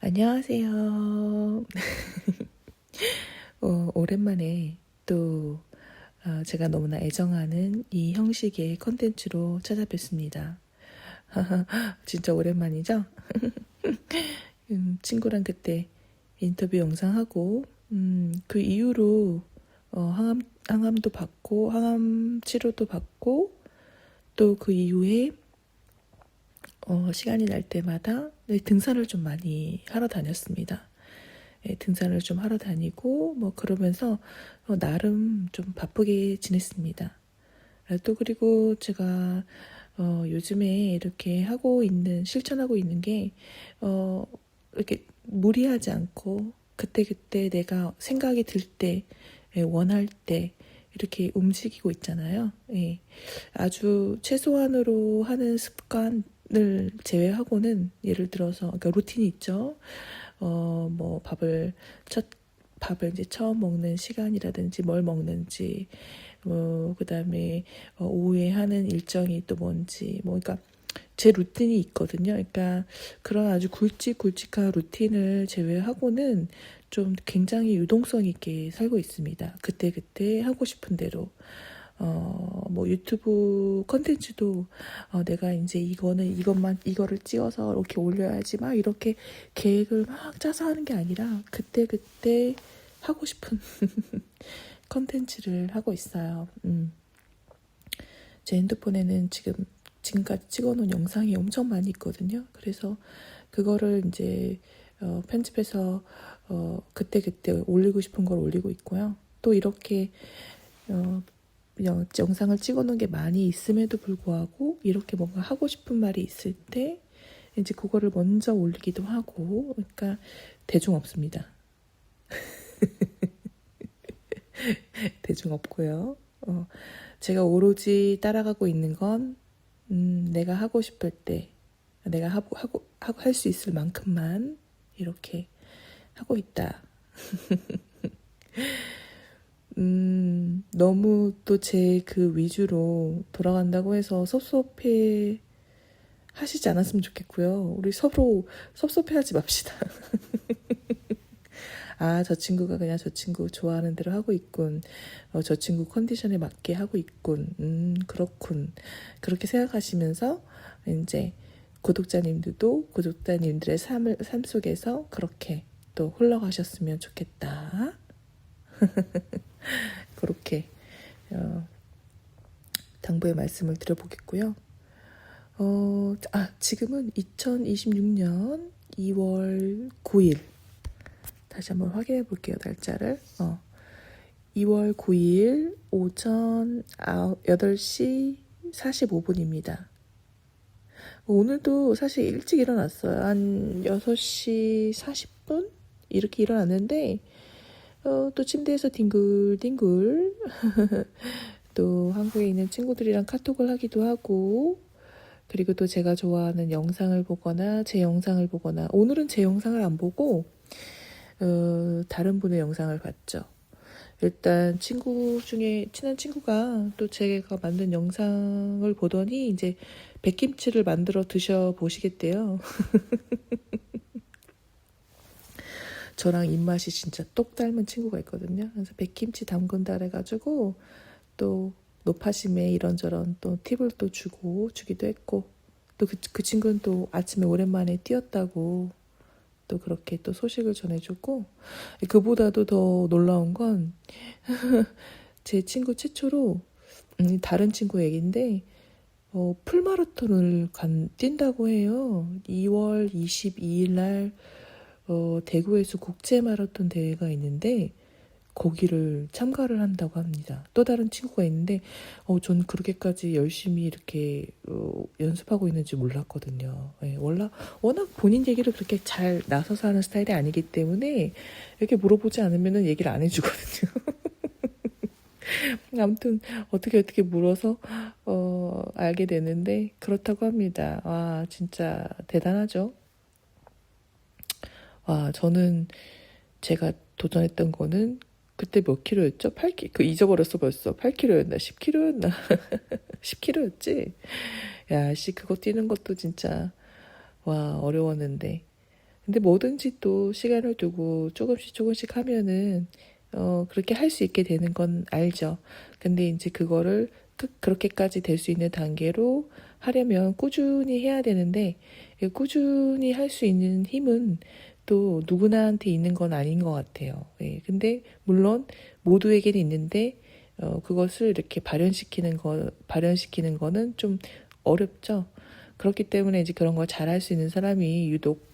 안녕하세요. 오랜만에 또 제가 너무나 애정하는 이 형식의 컨텐츠로 찾아뵙습니다. 진짜 오랜만이죠? 친구랑 그때 인터뷰 영상하고 그 이후로 항암도 받고 항암 치료도 받고 또 그 이후에 시간이 날 때마다 등산을 좀 많이 하러 다녔습니다. 등산을 좀 하러 다니고 뭐 그러면서 나름 좀 바쁘게 지냈습니다. 또 그리고 제가 요즘에 이렇게 실천하고 있는 게 이렇게 무리하지 않고 그때그때 내가 생각이 들 때, 원할 때 이렇게 움직이고 있잖아요. 예. 아주 최소한으로 하는 습관을 제외하고는 예를 들어서 그러니까 루틴이 있죠. 뭐 밥을 이제 처음 먹는 시간이라든지 뭘 먹는지, 그다음에 오후에 하는 일정이 또 뭔지, 그러니까 제 루틴이 있거든요. 그러니까 그런 아주 굵직굵직한 루틴을 제외하고는 좀 굉장히 유동성 있게 살고 있습니다. 그때그때 하고 싶은 대로. 뭐 유튜브 컨텐츠도 내가 이제 이거를 찍어서 이렇게 올려야지 막 이렇게 계획을 막 짜서 하는 게 아니라 그때그때 하고 싶은 컨텐츠를 하고 있어요. 제 핸드폰에는 지금까지 찍어놓은 영상이 엄청 많이 있거든요. 그래서 그거를 이제 편집해서 그때그때 올리고 싶은 걸 올리고 있고요. 또 이렇게 영상을 찍어놓은 게 많이 있음에도 불구하고 이렇게 뭔가 하고 싶은 말이 있을 때 이제 그거를 먼저 올리기도 하고, 그러니까 대중 없습니다. 대중 없고요. 제가 오로지 따라가고 있는 건 내가 하고 싶을 때 내가 할 수 있을 만큼만 이렇게 하고 있다. 너무 또 제 그 위주로 돌아간다고 해서 섭섭해 하시지 않았으면 좋겠고요. 우리 서로 섭섭해 하지 맙시다. 아, 저 친구가 그냥 저 친구 좋아하는 대로 하고 있군. 저 친구 컨디션에 맞게 하고 있군. 그렇군. 그렇게 생각하시면서 이제 구독자님들의 삶 속에서 그렇게 또 흘러가셨으면 좋겠다. 그렇게 당부의 말씀을 드려보겠고요. 지금은 2026년 2월 9일. 다시 한번 확인해 볼게요, 날짜를. 2월 9일 오전 8시 45분입니다. 오늘도 사실 일찍 일어났어요. 한 6시 40분? 이렇게 일어났는데, 또 침대에서 뒹굴뒹굴, 또 한국에 있는 친구들이랑 카톡을 하기도 하고, 그리고 또 제가 좋아하는 영상을 보거나, 제 영상을 보거나, 오늘은 제 영상을 안 보고, 다른 분의 영상을 봤죠. 일단 친한 친구가 또 제가 만든 영상을 보더니 이제 백김치를 만들어 드셔 보시겠대요. 저랑 입맛이 진짜 똑 닮은 친구가 있거든요. 그래서 백김치 담근다 해가지고 또 노파심에 이런저런 또 팁을 또 주기도 했고, 또 그 친구는 또 아침에 오랜만에 뛰었다고 또 그렇게 또 소식을 전해주고, 그보다도 더 놀라운 건 제 친구 최초로 다른 친구 얘기인데 풀마라톤을 뛴다고 해요. 2월 22일 날 대구에서 국제마라톤 대회가 있는데 거기를 참가를 한다고 합니다. 또 다른 친구가 있는데 전 그렇게까지 열심히 이렇게 연습하고 있는지 몰랐거든요. 예, 워낙 본인 얘기를 그렇게 잘 나서서 하는 스타일이 아니기 때문에 이렇게 물어보지 않으면 얘기를 안 해주거든요. 아무튼 어떻게 물어서 알게 됐는데 그렇다고 합니다. 와, 진짜 대단하죠. 와, 저는 제가 도전했던 거는 그때 몇 킬로였죠? 8킬로. 잊어버렸어 벌써. 8킬로였나 10킬로였나 10킬로였지. 야, 씨, 그거 뛰는 것도 진짜 와, 어려웠는데. 근데 뭐든지 또 시간을 두고 조금씩 조금씩 하면은 그렇게 할 수 있게 되는 건 알죠. 근데 이제 그거를 그렇게까지 될 수 있는 단계로 하려면 꾸준히 해야 되는데 꾸준히 할 수 있는 힘은 또 누구나한테 있는 건 아닌 것 같아요. 예, 근데 물론 모두에게는 있는데 그것을 이렇게 발현시키는 거는 좀 어렵죠. 그렇기 때문에 이제 그런 걸 잘할 수 있는 사람이 유독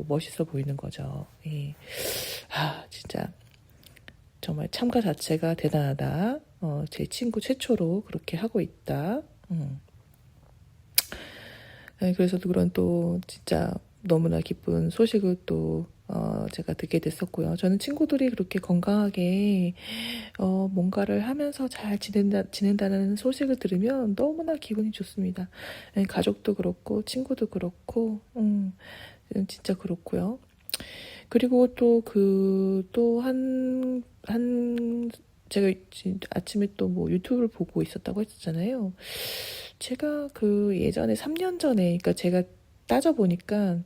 멋있어 보이는 거죠. 예. 아, 진짜 정말 참가 자체가 대단하다. 제 친구 최초로 그렇게 하고 있다. 네, 그래서 그런 또 진짜 너무나 기쁜 소식을 또 제가 듣게 됐었고요. 저는 친구들이 그렇게 건강하게 뭔가를 하면서 잘 지낸다는 소식을 들으면 너무나 기분이 좋습니다. 네, 가족도 그렇고 친구도 그렇고 진짜 그렇고요. 그리고 또 제가 아침에 또 뭐 유튜브를 보고 있었다고 했었잖아요. 제가 그 예전에 3년 전에, 그러니까 제가 따져보니까,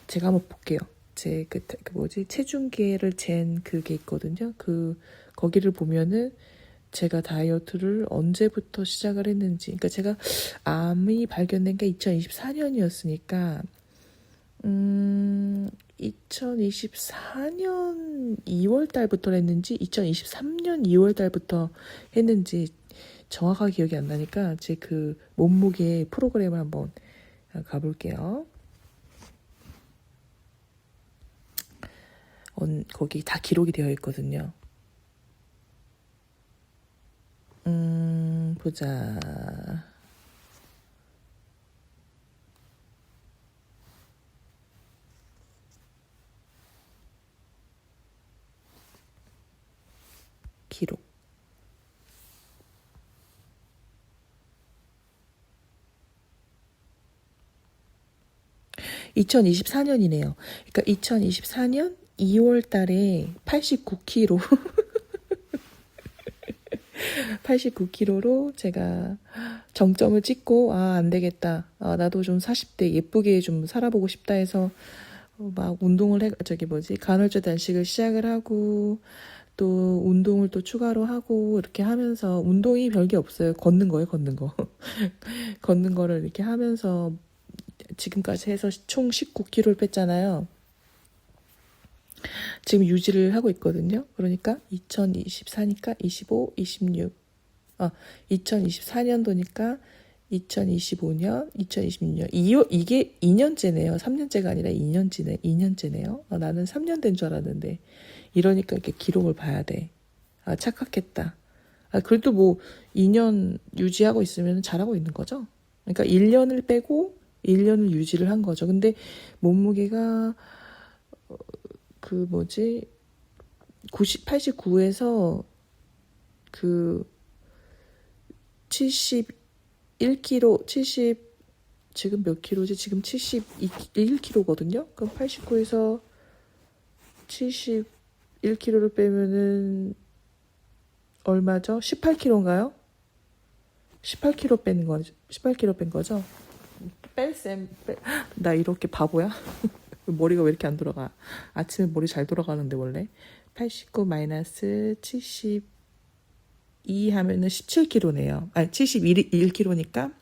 제가 한번 볼게요. 그 뭐지, 체중계를 잰 그게 있거든요. 거기를 보면은 제가 다이어트를 언제부터 시작을 했는지, 그러니까 제가 암이 발견된 게 2024년이었으니까, 2024년 2월 달부터 했는지 2023년 2월 달부터 했는지 정확하게 기억이 안 나니까 제 그 몸무게 프로그램을 한번 가볼게요. 거기 다 기록이 되어 있거든요. 보자. 기록. 2024년이네요. 그러니까 2024년 2월 달에 89kg 89kg로 제가 정점을 찍고 안 되겠다. 나도 좀 40대 예쁘게 좀 살아보고 싶다 해서 막 운동을 간헐적 단식을 시작을 하고 또 운동을 또 추가로 하고 이렇게 하면서 운동이 별게 없어요. 걷는 거예요, 걷는 거. 걷는 거를 이렇게 하면서 지금까지 해서 총 19kg를 뺐잖아요. 지금 유지를 하고 있거든요. 그러니까 2024니까 25, 26. 2024년도니까 2025년, 2026년. 이게 2년째네요. 3년째가 아니라 2년째네요. 나는 3년 된 줄 알았는데. 이러니까 이렇게 기록을 봐야 돼. 착각했다. 그래도 뭐 2년 유지하고 있으면 잘하고 있는 거죠. 그러니까 1년을 빼고 1년을 유지를 한 거죠. 근데 몸무게가 89에서 71kg, 지금 몇 킬로지? 지금 71kg거든요? 그럼 89에서 71kg를 빼면은 얼마죠? 18kg인가요? 18kg 뺀 거죠? 나 이렇게 바보야? 머리가 왜 이렇게 안 돌아가? 아침에 머리 잘 돌아가는데 원래 89 마이너스 72 하면은 17kg네요. 71kg니까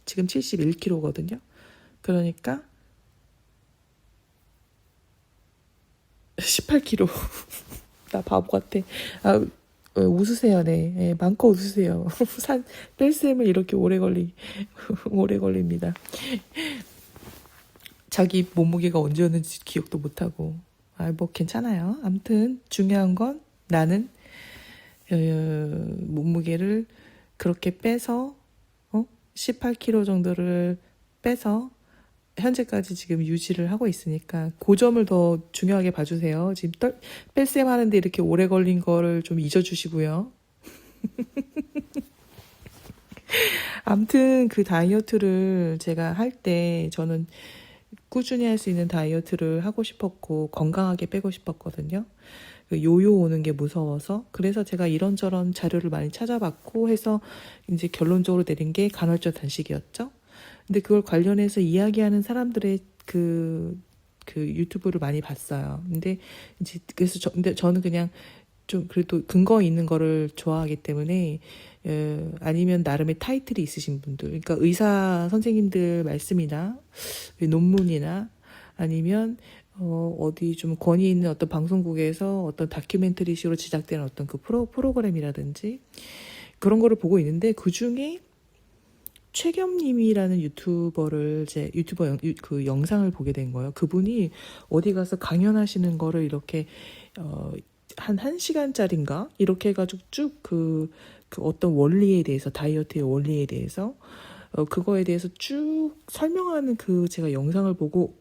지금 71kg거든요. 그러니까 18kg. 나 바보 같아. 웃으세요, 네. 마음껏 웃으세요. 뺄셈을 이렇게 오래 걸립니다. 자기 몸무게가 언제였는지 기억도 못하고. 뭐 괜찮아요. 아무튼 중요한 건 나는 몸무게를 그렇게 빼서 18kg 정도를 빼서 현재까지 지금 유지를 하고 있으니까 그 점을 더 중요하게 봐주세요. 지금 뺄셈 하는데 이렇게 오래 걸린 거를 좀 잊어주시고요. 아무튼 그 다이어트를 제가 할 때 저는 꾸준히 할 수 있는 다이어트를 하고 싶었고 건강하게 빼고 싶었거든요. 요요 오는 게 무서워서. 그래서 제가 이런저런 자료를 많이 찾아봤고 해서 이제 결론적으로 내린 게 간헐적 단식이었죠. 근데 그걸 관련해서 이야기하는 사람들의 그 유튜브를 많이 봤어요. 근데 이제 그래서 근데 저는 그냥 좀 그래도 근거 있는 거를 좋아하기 때문에 아니면 나름의 타이틀이 있으신 분들, 그러니까 의사 선생님들 말씀이나 논문이나 아니면 어디 좀 권위 있는 어떤 방송국에서 어떤 다큐멘터리식으로 제작되는 어떤 그 프로그램이라든지 그런 거를 보고 있는데, 그 중에 최겸님이라는 유튜버를 제 그 영상을 보게 된 거예요. 그분이 어디 가서 강연하시는 거를 이렇게 한 1시간짜리인가 이렇게 해가지고 쭉 그 어떤 원리에 대해서, 다이어트의 원리에 대해서 그거에 대해서 쭉 설명하는 그 제가 영상을 보고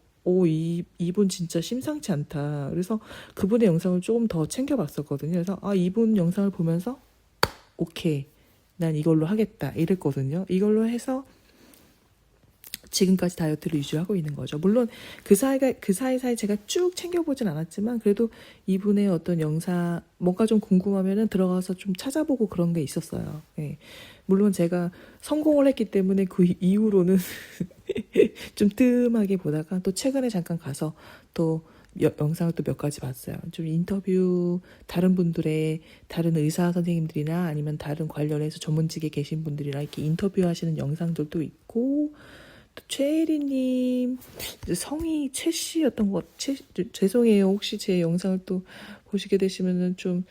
이분 진짜 심상치 않다. 그래서 그분의 영상을 조금 더 챙겨봤었거든요. 그래서 이분 영상을 보면서 오케이, 난 이걸로 하겠다 이랬거든요. 이걸로 해서 지금까지 다이어트를 유지하고 있는 거죠. 물론 그 사이사이 제가 쭉 챙겨보진 않았지만 그래도 이분의 어떤 영상 뭔가 좀 궁금하면은 들어가서 좀 찾아보고 그런 게 있었어요. 네. 물론 제가 성공을 했기 때문에 그 이후로는 좀 뜸하게 보다가 또 최근에 잠깐 가서 또 영상을 또 몇 가지 봤어요. 좀 인터뷰, 다른 분들의, 다른 의사 선생님들이나 아니면 다른 관련해서 전문직에 계신 분들이랑 이렇게 인터뷰하시는 영상들도 있고, 또 최혜리님 성이 최씨였던 죄송해요. 혹시 제 영상을 또 보시게 되시면은 좀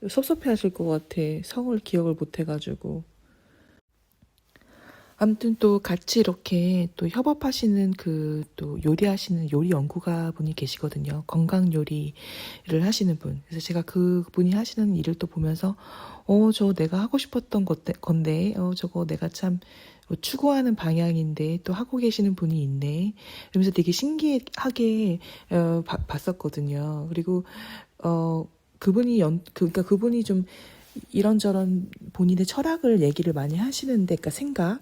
섭섭해하실 것 같아. 성을 기억을 못해가지고. 아무튼 또 같이 이렇게 또 협업하시는 그 또 요리하시는 요리 연구가 분이 계시거든요. 건강 요리를 하시는 분. 그래서 제가 그 분이 하시는 일을 또 보면서 저거 내가 하고 싶었던 건데 저거 내가 참 추구하는 방향인데 또 하고 계시는 분이 있네. 그러면서 되게 신기하게 봤었거든요. 그리고 그러니까 그분이 좀 이런저런 본인의 철학을 얘기를 많이 하시는데, 그러니까 생각,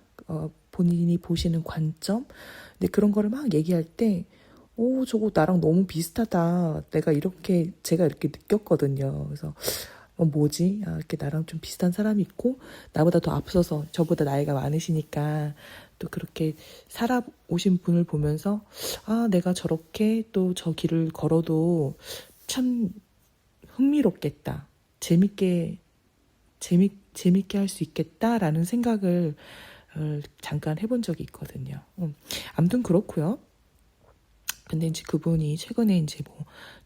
본인이 보시는 관점, 근데 그런 거를 막 얘기할 때, 저거 나랑 너무 비슷하다. 제가 이렇게 느꼈거든요. 그래서, 뭐지? 이렇게 나랑 좀 비슷한 사람이 있고, 나보다 더 앞서서, 저보다 나이가 많으시니까, 또 그렇게 살아오신 분을 보면서, 내가 저렇게 또 저 길을 걸어도 참 흥미롭겠다. 재밌게 할 수 있겠다라는 생각을 잠깐 해본 적이 있거든요. 아무튼 그렇고요. 근데 이제 그분이 최근에 이제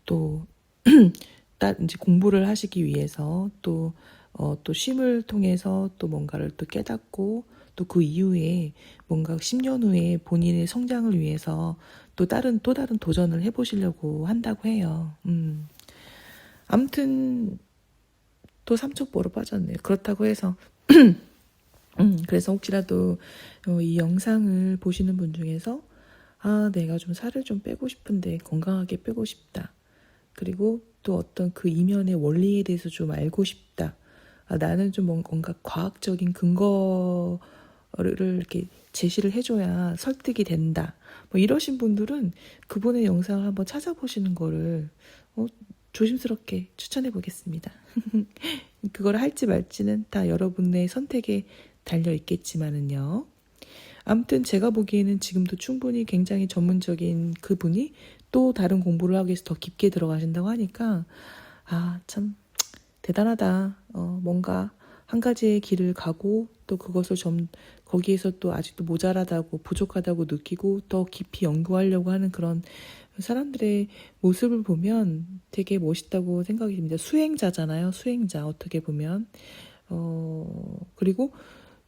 또 이제 공부를 하시기 위해서 또 쉼을 통해서 또 뭔가를 또 깨닫고, 또 그 이후에 뭔가 10년 후에 본인의 성장을 위해서 또 다른 도전을 해보시려고 한다고 해요. 아무튼 또 삼척보로 빠졌네요. 그렇다고 해서 그래서 혹시라도 이 영상을 보시는 분 중에서 내가 좀 살을 좀 빼고 싶은데, 건강하게 빼고 싶다. 그리고 또 어떤 그 이면의 원리에 대해서 좀 알고 싶다. 나는 좀 뭔가 과학적인 근거를 이렇게 제시를 해줘야 설득이 된다. 뭐 이러신 분들은 그분의 영상을 한번 찾아보시는 거를 조심스럽게 추천해 보겠습니다. 그걸 할지 말지는 다 여러분의 선택에 달려 있겠지만은요. 아무튼 제가 보기에는 지금도 충분히 굉장히 전문적인 그분이 또 다른 공부를 하기 위해서 더 깊게 들어가신다고 하니까 참 대단하다. 뭔가 한 가지의 길을 가고 또 그것을 거기에서 또 아직도 모자라다고 부족하다고 느끼고 더 깊이 연구하려고 하는 그런 사람들의 모습을 보면 되게 멋있다고 생각이 듭니다. 수행자잖아요. 수행자, 어떻게 보면. 그리고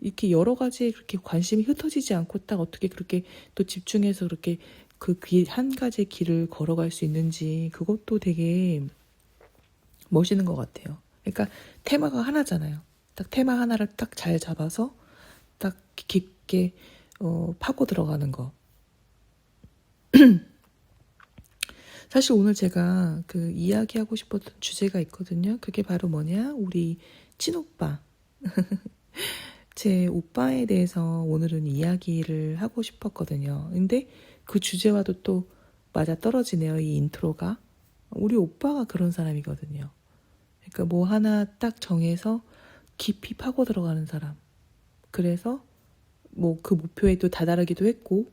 이렇게 여러 가지에 그렇게 관심이 흩어지지 않고 딱 어떻게 그렇게 또 집중해서 그렇게 그 한 가지의 길을 걸어갈 수 있는지, 그것도 되게 멋있는 것 같아요. 그러니까 테마가 하나잖아요. 딱 테마 하나를 딱 잘 잡아서 딱 깊게 파고 들어가는 거. 사실 오늘 제가 그 이야기하고 싶었던 주제가 있거든요. 그게 바로 뭐냐? 우리 친오빠. 제 오빠에 대해서 오늘은 이야기를 하고 싶었거든요. 근데 그 주제와도 또 맞아 떨어지네요. 이 인트로가. 우리 오빠가 그런 사람이거든요. 그러니까 뭐 하나 딱 정해서 깊이 파고 들어가는 사람. 그래서 뭐 그 목표에 또 다다르기도 했고,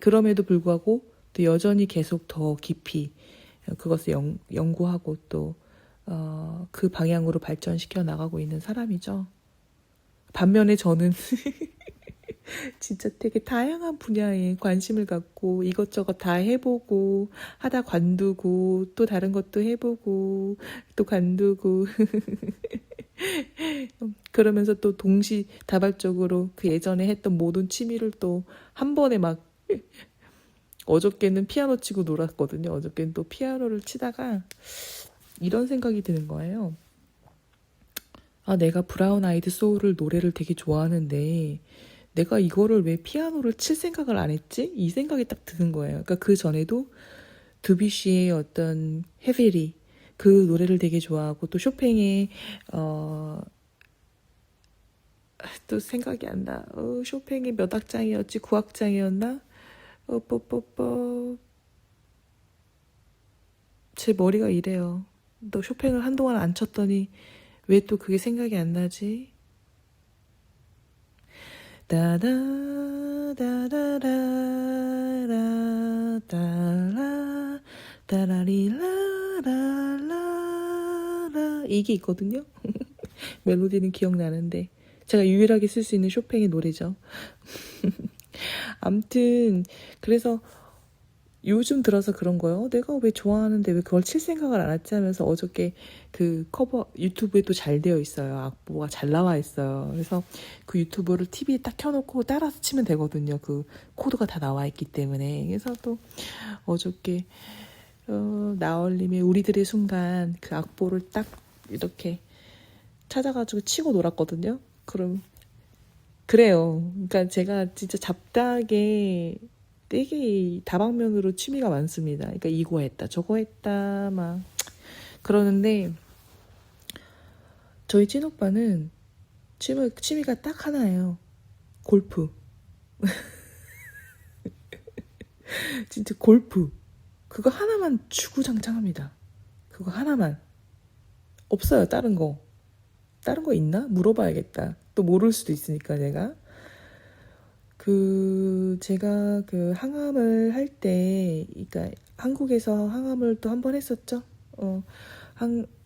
그럼에도 불구하고 또 여전히 계속 더 깊이 그것을 연구하고 또 그 방향으로 발전시켜 나가고 있는 사람이죠. 반면에 저는 진짜 되게 다양한 분야에 관심을 갖고 이것저것 다 해보고 하다 관두고 또 다른 것도 해보고 또 관두고 그러면서 또 동시다발적으로 그 예전에 했던 모든 취미를 또 한 번에 막 어저께는 피아노 치고 놀았거든요. 어저께는 또 피아노를 치다가 이런 생각이 드는 거예요. 아, 내가 브라운 아이드 소울을 노래를 되게 좋아하는데 내가 이거를 왜 피아노를 칠 생각을 안 했지? 이 생각이 딱 드는 거예요. 그러니까 그 전에도 드뷔시의 어떤 헤베리 그 노래를 되게 좋아하고 또 쇼팽의 또 생각이 안 나. 쇼팽이 몇 악장이었지? 9악장이었나? 뽀뽀뽀 제 머리가 이래요. 너 쇼팽을 한동안 안 쳤더니 왜 또 그게 생각이 안 나지? 따다 따다라라 따라 따라리라라라 이게 있거든요. 멜로디는 기억나는데 제가 유일하게 쓸 수 있는 쇼팽의 노래죠. 암튼 그래서 요즘 들어서 그런 거예요. 내가 왜 좋아하는데 왜 그걸 칠 생각을 안 했지 하면서 어저께 그 커버 유튜브에 또 잘 되어 있어요. 악보가 잘 나와 있어요. 그래서 그 유튜브를 TV에 딱 켜놓고 따라서 치면 되거든요. 그 코드가 다 나와 있기 때문에. 그래서 또 어저께 나얼림의 우리들의 순간 그 악보를 딱 이렇게 찾아가지고 치고 놀았거든요. 그럼 그래요. 그러니까 제가 진짜 잡다하게 되게 다방면으로 취미가 많습니다. 그러니까 이거 했다, 저거 했다, 막 그러는데 저희 찐오빠는 취미가 딱 하나예요. 골프. 진짜 골프. 그거 하나만 주구장창합니다. 그거 하나만. 없어요, 다른 거. 다른 거 있나? 물어봐야겠다. 또 모를 수도 있으니까 제가. 제가 그 항암을 할 때, 그러니까 한국에서 항암을 또 한 번 했었죠.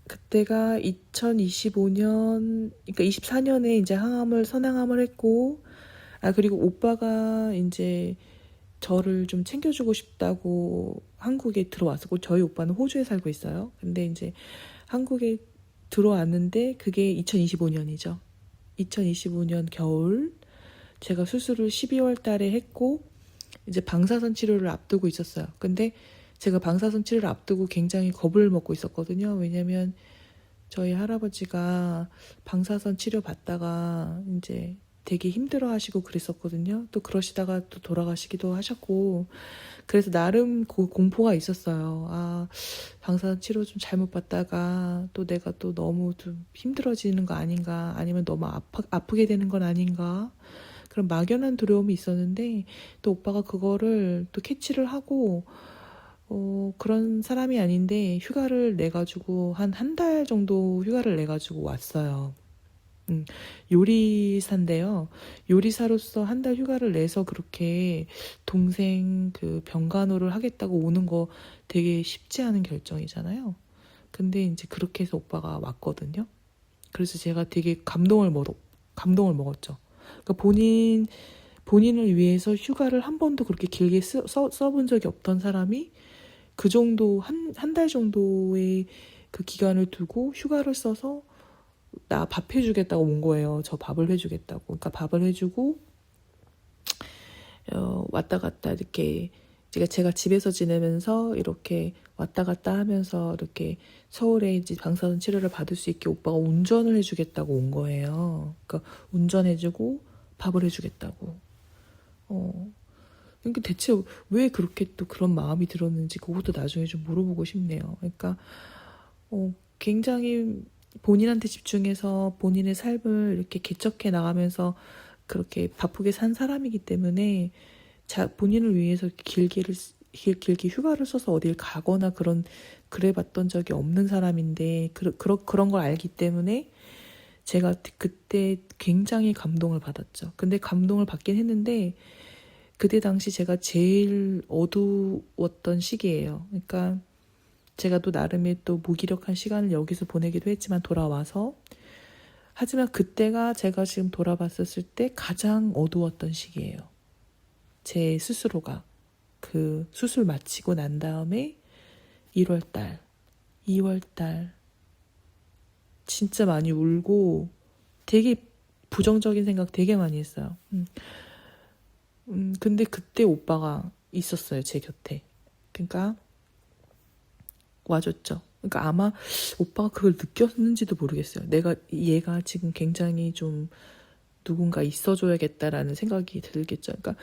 그때가 2025년, 그러니까 24년에 이제 선항암을 했고, 그리고 오빠가 이제 저를 좀 챙겨주고 싶다고 한국에 들어왔었고, 저희 오빠는 호주에 살고 있어요. 근데 이제 한국에 들어왔는데, 그게 2025년이죠. 2025년 겨울, 제가 수술을 12월 달에 했고 이제 방사선 치료를 앞두고 있었어요. 근데 제가 방사선 치료를 앞두고 굉장히 겁을 먹고 있었거든요. 왜냐면 저희 할아버지가 방사선 치료 받다가 이제 되게 힘들어 하시고 그랬었거든요. 또 그러시다가 또 돌아가시기도 하셨고 그래서 나름 공포가 있었어요. 방사선 치료 좀 잘못 받다가 또 내가 또 너무 좀 힘들어지는 거 아닌가 아니면 너무 아프게 되는 건 아닌가 그런 막연한 두려움이 있었는데 또 오빠가 그거를 또 캐치를 하고 그런 사람이 아닌데 휴가를 내가지고 한 달 정도 휴가를 내가지고 왔어요. 요리사인데요. 요리사로서 한 달 휴가를 내서 그렇게 동생 그 병간호를 하겠다고 오는 거 되게 쉽지 않은 결정이잖아요. 근데 이제 그렇게 해서 오빠가 왔거든요. 그래서 제가 되게 감동을 먹었죠. 그러니까 본인을 위해서 휴가를 한 번도 그렇게 길게 써본 적이 없던 사람이 그 정도, 한 달 정도의 그 기간을 두고 휴가를 써서 나 밥 해주겠다고 온 거예요. 저 밥을 해주겠다고. 그러니까 밥을 해주고, 왔다 갔다 이렇게, 제가 집에서 지내면서 이렇게 왔다 갔다 하면서 이렇게 서울에 이제 방사선 치료를 받을 수 있게 오빠가 운전을 해주겠다고 온 거예요. 그러니까 운전해주고 밥을 해주겠다고. 그러니까 대체 왜 그렇게 또 그런 마음이 들었는지 그것도 나중에 좀 물어보고 싶네요. 그러니까 굉장히 본인한테 집중해서 본인의 삶을 이렇게 개척해 나가면서 그렇게 바쁘게 산 사람이기 때문에 본인을 위해서 길게 휴가를 써서 어딜 가거나 그래 봤던 적이 없는 사람인데 그런 걸 알기 때문에 제가 그때 굉장히 감동을 받았죠. 근데 감동을 받긴 했는데 그때 당시 제가 제일 어두웠던 시기예요. 그러니까 제가 또 나름의 또 무기력한 시간을 여기서 보내기도 했지만 돌아와서, 하지만 그때가 제가 지금 돌아봤었을 때 가장 어두웠던 시기예요. 제 스스로가 그 수술 마치고 난 다음에 1월달, 2월달 진짜 많이 울고 되게 부정적인 생각 되게 많이 했어요. 근데 그때 오빠가 있었어요, 제 곁에. 그러니까 와줬죠. 그러니까 아마 오빠가 그걸 느꼈는지도 모르겠어요. 얘가 지금 굉장히 좀 누군가 있어줘야겠다라는 생각이 들겠죠. 그러니까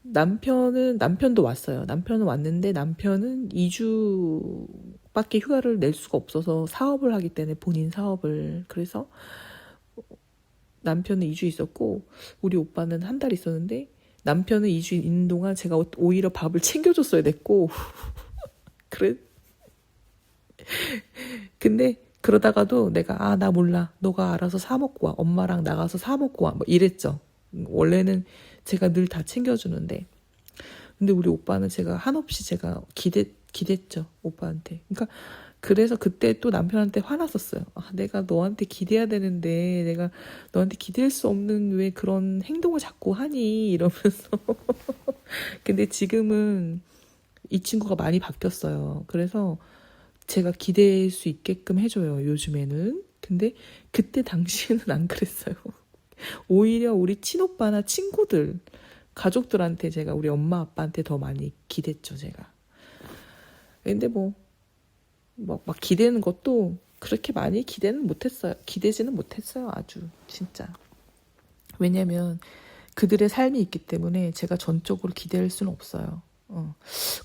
남편도 왔어요. 남편은 왔는데 남편은 2주밖에 휴가를 낼 수가 없어서 사업을 하기 때문에 본인 사업을. 그래서 남편은 2주 있었고 우리 오빠는 한 달 있었는데 남편은 2주 있는 동안 제가 오히려 밥을 챙겨줬어야 됐고 그래. 근데 그러다가도 내가 나 몰라. 너가 알아서 사 먹고 와. 엄마랑 나가서 사 먹고 와. 뭐 이랬죠. 원래는 제가 늘 다 챙겨주는데. 근데 우리 오빠는 제가 한없이 제가 기댔죠. 오빠한테. 그러니까 그래서 그때 또 남편한테 화났었어요. 내가 너한테 기대야 되는데 내가 너한테 기댈 수 없는 왜 그런 행동을 자꾸 하니 이러면서. 근데 지금은 이 친구가 많이 바뀌었어요. 그래서 제가 기댈 수 있게끔 해줘요, 요즘에는. 근데 그때 당시에는 안 그랬어요. 오히려 우리 친오빠나 친구들, 가족들한테 제가 우리 엄마 아빠한테 더 많이 기댔죠, 제가. 근데 막 기대는 것도 그렇게 많이 기대지는 못했어요, 아주. 진짜. 왜냐면 그들의 삶이 있기 때문에 제가 전적으로 기댈 수는 없어요.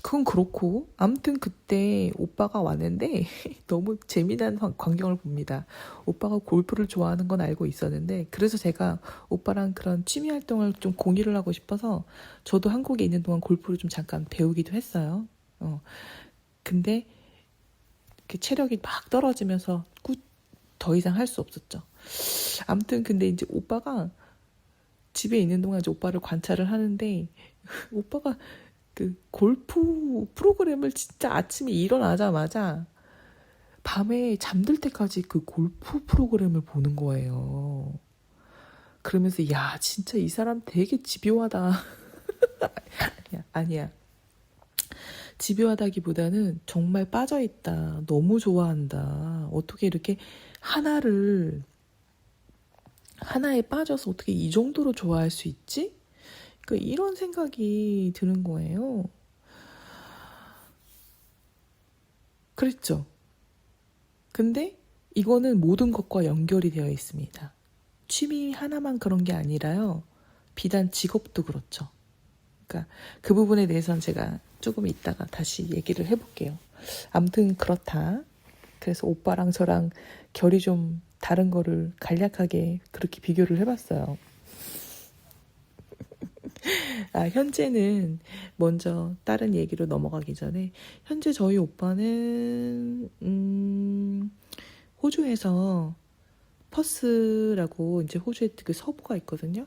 그건 그렇고 아무튼 그때 오빠가 왔는데 너무 재미난 광경을 봅니다. 오빠가 골프를 좋아하는 건 알고 있었는데 그래서 제가 오빠랑 그런 취미 활동을 좀 공유를 하고 싶어서 저도 한국에 있는 동안 골프를 좀 잠깐 배우기도 했어요. 근데 체력이 막 떨어지면서 더 이상 할 수 없었죠. 아무튼 근데 이제 오빠가 집에 있는 동안 이제 오빠를 관찰을 하는데 오빠가 그 골프 프로그램을 진짜 아침에 일어나자마자 밤에 잠들 때까지 그 골프 프로그램을 보는 거예요. 그러면서 야 진짜 이 사람 되게 집요하다. 아니야. 집요하다기보다는 정말 빠져있다. 너무 좋아한다. 어떻게 이렇게 하나에 빠져서 어떻게 이 정도로 좋아할 수 있지? 그러니까 이런 생각이 드는 거예요. 그랬죠. 근데 이거는 모든 것과 연결이 되어 있습니다. 취미 하나만 그런 게 아니라요. 비단 직업도 그렇죠. 그러니까 그 부분에 대해서는 제가 조금 이따가 다시 얘기를 해볼게요. 아무튼 그렇다. 그래서 오빠랑 저랑 결이 좀 다른 거를 간략하게 그렇게 비교를 해봤어요. 현재는 먼저 다른 얘기로 넘어가기 전에 현재 저희 오빠는 호주에서 퍼스라고 이제 호주에 그 서부가 있거든요.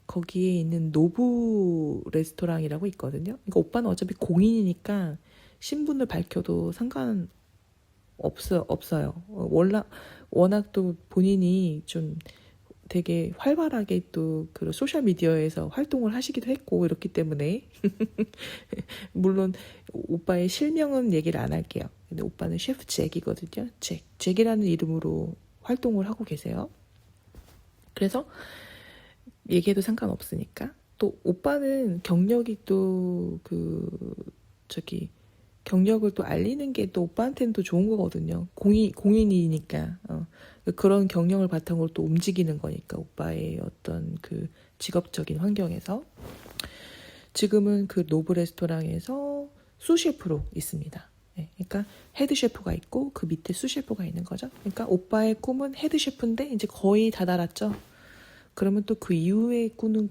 거기에 있는 노브 레스토랑이라고 있거든요. 그러니까 오빠는 어차피 공인이니까 신분을 밝혀도 없어요. 워낙 또 본인이 좀 되게 활발하게 또 그 소셜 미디어에서 활동을 하시기도 했고 이렇기 때문에 물론 오빠의 실명은 얘기를 안 할게요. 근데 오빠는 셰프 잭이거든요. 잭이라는 이름으로 활동을 하고 계세요. 그래서 얘기해도 상관없으니까. 또 오빠는 경력이 또 경력을 또 알리는 게 또 오빠한테는 또 좋은 거거든요. 공인이니까. 그런 경력을 바탕으로 또 움직이는 거니까 오빠의 어떤 그 직업적인 환경에서. 지금은 그 노브 레스토랑에서 수셰프로 있습니다. 네, 그러니까 헤드 셰프가 있고 그 밑에 수셰프가 있는 거죠. 그러니까 오빠의 꿈은 헤드 셰프인데 이제 거의 다 달았죠. 그러면 또 그 이후에 꿈은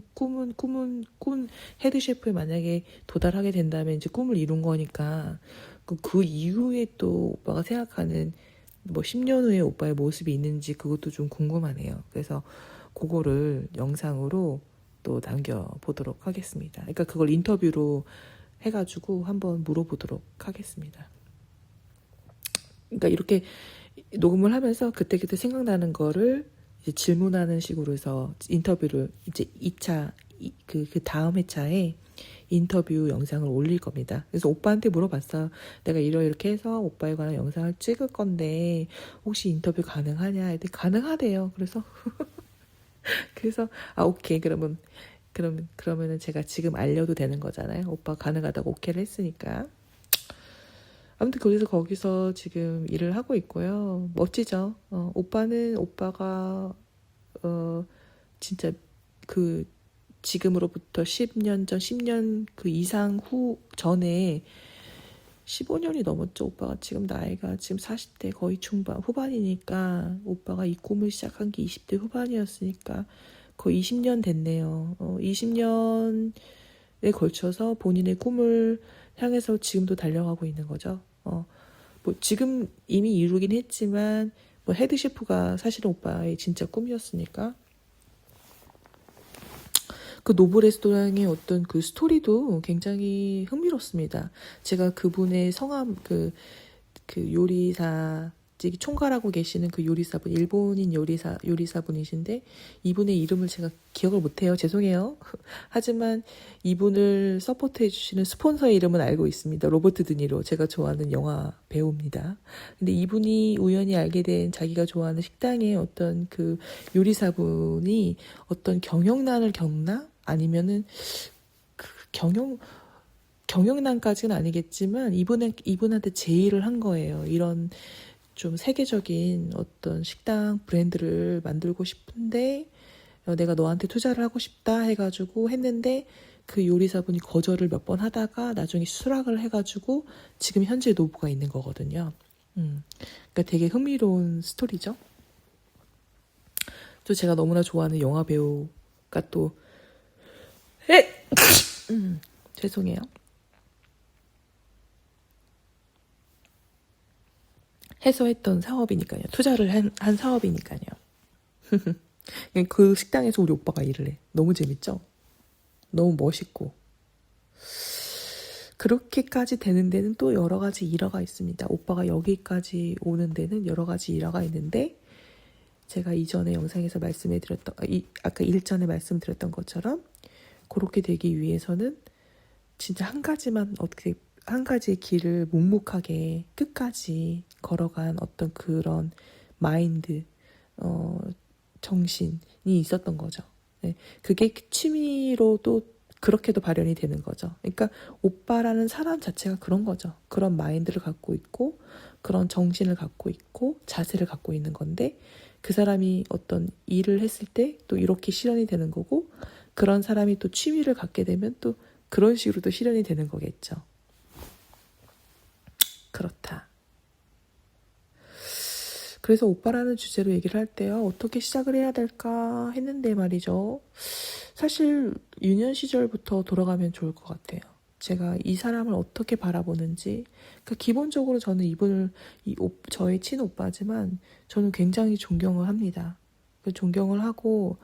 헤드 셰프에 만약에 도달하게 된다면 이제 꿈을 이룬 거니까 그 이후에 또 오빠가 생각하는 10년 후에 오빠의 모습이 있는지 그것도 좀 궁금하네요. 그래서 그거를 영상으로 또 남겨보도록 하겠습니다. 그러니까 그걸 인터뷰로 해가지고 한번 물어보도록 하겠습니다. 그러니까 이렇게 녹음을 하면서 그때그때 생각나는 거를 이제 질문하는 식으로 해서 인터뷰를 이제 2차, 그 다음 회차에 인터뷰 영상을 올릴 겁니다. 그래서 오빠한테 물어봤어요. 내가 이렇게 해서 오빠에 관한 영상을 찍을 건데 혹시 인터뷰 가능하냐? 했더니 가능하대요. 그래서 오케이. 그러면은 제가 지금 알려도 되는 거잖아요. 오빠 가능하다고 오케이를 했으니까. 아무튼 그래서 거기서 지금 일을 하고 있고요. 멋지죠? 오빠가 진짜 그 지금으로부터 10년 전, 10년 그 이상 전에 15년이 넘었죠. 오빠가 지금 나이가 지금 40대 거의 후반이니까 오빠가 이 꿈을 시작한 게 20대 후반이었으니까 거의 20년 됐네요. 20년에 걸쳐서 본인의 꿈을 향해서 지금도 달려가고 있는 거죠. 뭐 지금 이미 이루긴 했지만 뭐 헤드셰프가 사실은 오빠의 진짜 꿈이었으니까 그 노브 레스토랑의 어떤 그 스토리도 굉장히 흥미롭습니다. 제가 그분의 성함 그 요리사 총괄하고 계시는 그 요리사분, 일본인 요리사분이신데 이분의 이름을 제가 기억을 못해요. 죄송해요. 하지만 이분을 서포트해 주시는 스폰서의 이름은 알고 있습니다. 로버트 드니로, 제가 좋아하는 영화 배우입니다. 근데 이분이 우연히 알게 된 자기가 좋아하는 식당의 어떤 그 요리사분이 어떤 경영난을 겪나? 아니면은 그 경영난까지는 아니겠지만 이분한테 제의를 한 거예요. 이런 좀 세계적인 어떤 식당 브랜드를 만들고 싶은데 내가 너한테 투자를 하고 싶다 해가지고 했는데 그 요리사분이 거절을 몇 번 하다가 나중에 수락을 해가지고 지금 현재 노부가 있는 거거든요. 그러니까 되게 흥미로운 스토리죠. 또 제가 너무나 좋아하는 영화 배우가 또 죄송해요. 해소했던 사업이니까요. 투자를 한 사업이니까요. 그 식당에서 우리 오빠가 일을 해. 너무 재밌죠? 너무 멋있고. 그렇게까지 되는 데는 또 여러 가지 일화가 있습니다. 오빠가 여기까지 오는 데는 여러 가지 일화가 있는데 제가 이전에 영상에서 아까 일전에 말씀드렸던 것처럼 그렇게 되기 위해서는 진짜 한 가지의 길을 묵묵하게 끝까지 걸어간 어떤 그런 마인드, 정신이 있었던 거죠. 네, 그게 취미로도 그렇게도 발현이 되는 거죠. 그러니까 오빠라는 사람 자체가 그런 거죠. 그런 마인드를 갖고 있고 그런 정신을 갖고 있고 자세를 갖고 있는 건데 그 사람이 어떤 일을 했을 때 또 이렇게 실현이 되는 거고 그런 사람이 또 취미를 갖게 되면 또 그런 식으로 또 실현이 되는 거겠죠. 그렇다. 그래서 오빠라는 주제로 얘기를 할 때요. 어떻게 시작을 해야 될까 했는데 말이죠. 사실 유년 시절부터 돌아가면 좋을 것 같아요. 제가 이 사람을 어떻게 바라보는지. 그러니까 기본적으로 저는 저의 친오빠지만 저는 굉장히 존경을 합니다. 존경을 하고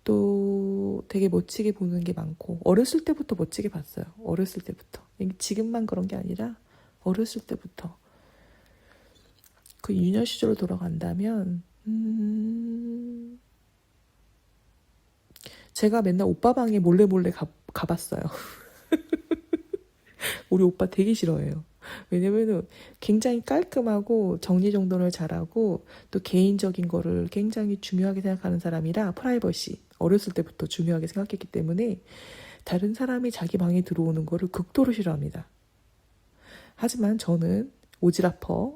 또 되게 멋지게 보는 게 많고 어렸을 때부터 멋지게 봤어요. 어렸을 때부터. 지금만 그런 게 아니라 어렸을 때부터. 그 유년 시절로 돌아간다면 제가 맨날 오빠 방에 몰래 가봤어요. 우리 오빠 되게 싫어해요. 왜냐면은 굉장히 깔끔하고 정리정돈을 잘하고 또 개인적인 거를 굉장히 중요하게 생각하는 사람이라 프라이버시 어렸을 때부터 중요하게 생각했기 때문에 다른 사람이 자기 방에 들어오는 거를 극도로 싫어합니다. 하지만 저는 오지랖퍼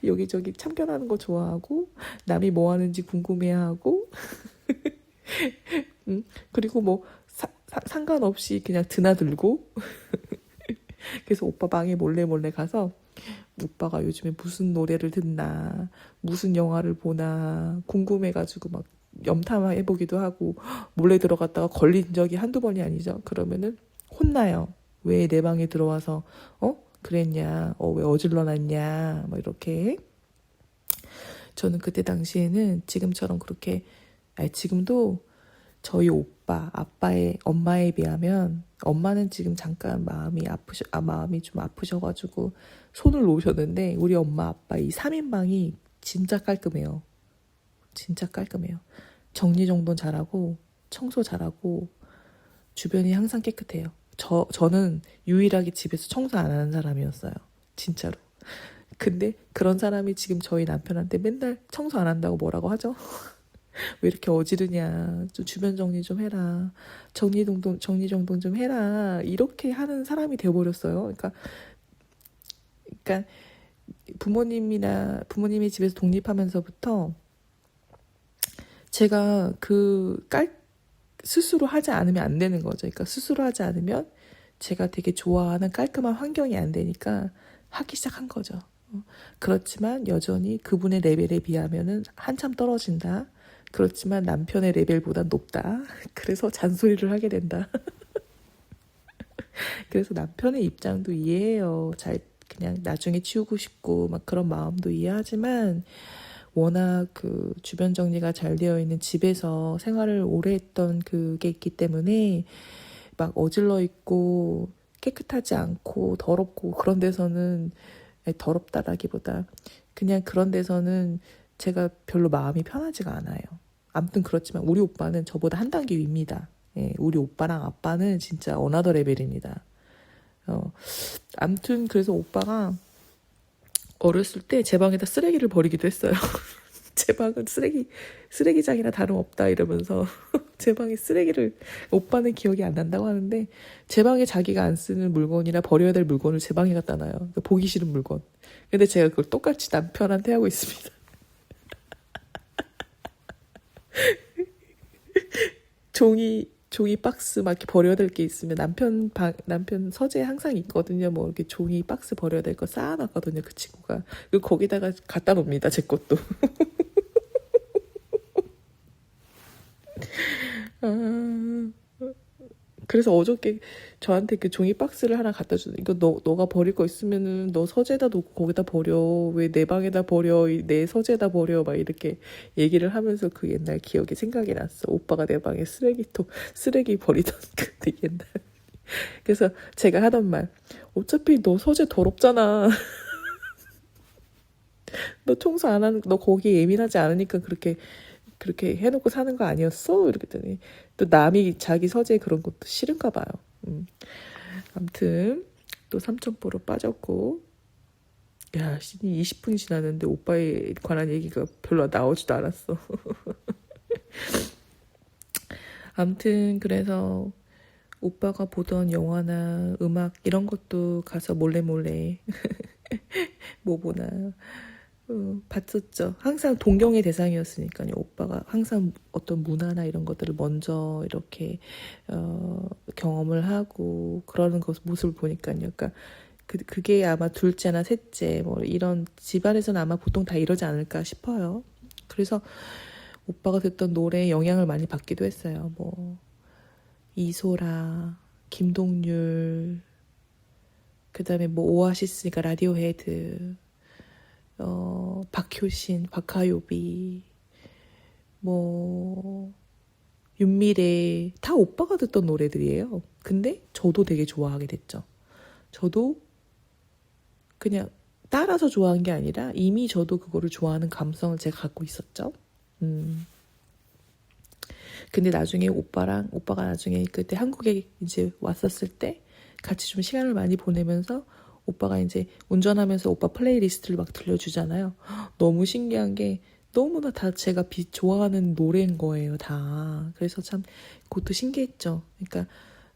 여기저기 참견하는 거 좋아하고 남이 뭐 하는지 궁금해하고 그리고 뭐 상관없이 그냥 드나들고 그래서 오빠 방에 몰래 가서 오빠가 요즘에 무슨 노래를 듣나 무슨 영화를 보나 궁금해가지고 막 염탐해보기도 하고 몰래 들어갔다가 걸린 적이 한두 번이 아니죠. 그러면은 혼나요. 왜 내 방에 들어와서 그랬냐, 왜 어질러놨냐, 뭐 이렇게. 저는 그때 당시에는 지금처럼 그렇게, 지금도 저희 오빠, 아빠의 엄마에 비하면 엄마는 지금 잠깐 마음이 좀 아프셔가지고 손을 놓으셨는데 우리 엄마 아빠 이 3인방이 진짜 깔끔해요. 진짜 깔끔해요. 정리정돈 잘하고 청소 잘하고 주변이 항상 깨끗해요. 저는 유일하게 집에서 청소 안 하는 사람이었어요. 진짜로. 근데 그런 사람이 지금 저희 남편한테 맨날 청소 안 한다고 뭐라고 하죠? 왜 이렇게 어지르냐. 좀 주변 정리 좀 해라. 정리정돈 좀 해라. 이렇게 하는 사람이 되어버렸어요. 그러니까 부모님이 집에서 독립하면서부터 제가 스스로 하지 않으면 안 되는 거죠. 그러니까 스스로 하지 않으면 제가 되게 좋아하는 깔끔한 환경이 안 되니까 하기 시작한 거죠. 그렇지만 여전히 그분의 레벨에 비하면은 한참 떨어진다. 그렇지만 남편의 레벨보다 높다. 그래서 잔소리를 하게 된다. 그래서 남편의 입장도 이해해요. 그냥 나중에 치우고 싶고 막 그런 마음도 이해하지만 워낙 그 주변 정리가 잘 되어 있는 집에서 생활을 오래 했던 그게 있기 때문에 막 어질러 있고 깨끗하지 않고 더럽고 그런 데서는 더럽다라기보다 그냥 그런 데서는 제가 별로 마음이 편하지가 않아요. 아무튼 그렇지만 우리 오빠는 저보다 한 단계 위입니다. 예, 우리 오빠랑 아빠는 진짜 어나더 레벨입니다. 아무튼 그래서 오빠가 어렸을 때 제 방에다 쓰레기를 버리기도 했어요. 제 방은 쓰레기장이나 다름없다 이러면서 제 방에 쓰레기를 오빠는 기억이 안 난다고 하는데 제 방에 자기가 안 쓰는 물건이나 버려야 될 물건을 제 방에 갖다 놔요. 그러니까 보기 싫은 물건. 근데 제가 그걸 똑같이 남편한테 하고 있습니다. 종이 박스 막 이렇게 버려야 될 게 있으면 남편 서재에 항상 있거든요. 뭐 이렇게 종이 박스 버려야 될 거 쌓아놨거든요. 그 친구가. 거기다가 갖다 놉니다. 제 것도. 그래서 어저께 저한테 그 종이 박스를 하나 갖다 주는 이거 너가 버릴 거 있으면은 너 서재에다 놓고 거기다 버려. 왜 내 방에다 버려. 내 서재에다 버려. 막 이렇게 얘기를 하면서 그 옛날 기억이 생각이 났어. 오빠가 내 방에 쓰레기 버리던 그 옛날. 그래서 제가 하던 말. 어차피 너 서재 더럽잖아. 너 청소 안 하는 너 거기 예민하지 않으니까 그렇게 해놓고 사는 거 아니었어? 이렇게 했더니 또 남이 자기 서재 그런 것도 싫은가 봐요. 아무튼 또 삼천포로 빠졌고 야 20분이 지났는데 오빠에 관한 얘기가 별로 나오지도 않았어. 아무튼 그래서 오빠가 보던 영화나 음악 이런 것도 가서 몰래 뭐 보나 봤었죠. 항상 동경의 대상이었으니까요. 오빠가 항상 어떤 문화나 이런 것들을 먼저 이렇게 경험을 하고 그러는 모습을 보니까요. 그러니까 그게 아마 둘째나 셋째 뭐 이런 집안에서는 아마 보통 다 이러지 않을까 싶어요. 그래서 오빠가 듣던 노래에 영향을 많이 받기도 했어요. 뭐 이소라, 김동률, 그다음에 뭐 오아시스니까 라디오헤드, 박효신, 박하요비, 뭐 윤미래 다 오빠가 듣던 노래들이에요. 근데 저도 되게 좋아하게 됐죠. 저도 그냥 따라서 좋아한 게 아니라 이미 저도 그거를 좋아하는 감성을 제가 갖고 있었죠. 근데 나중에 오빠가 나중에 그때 한국에 이제 왔었을 때 같이 좀 시간을 많이 보내면서 오빠가 이제 운전하면서 오빠 플레이리스트를 막 들려주잖아요. 너무 신기한 게 너무나 다 제가 좋아하는 노래인 거예요, 다. 그래서 참 그것도 신기했죠. 그러니까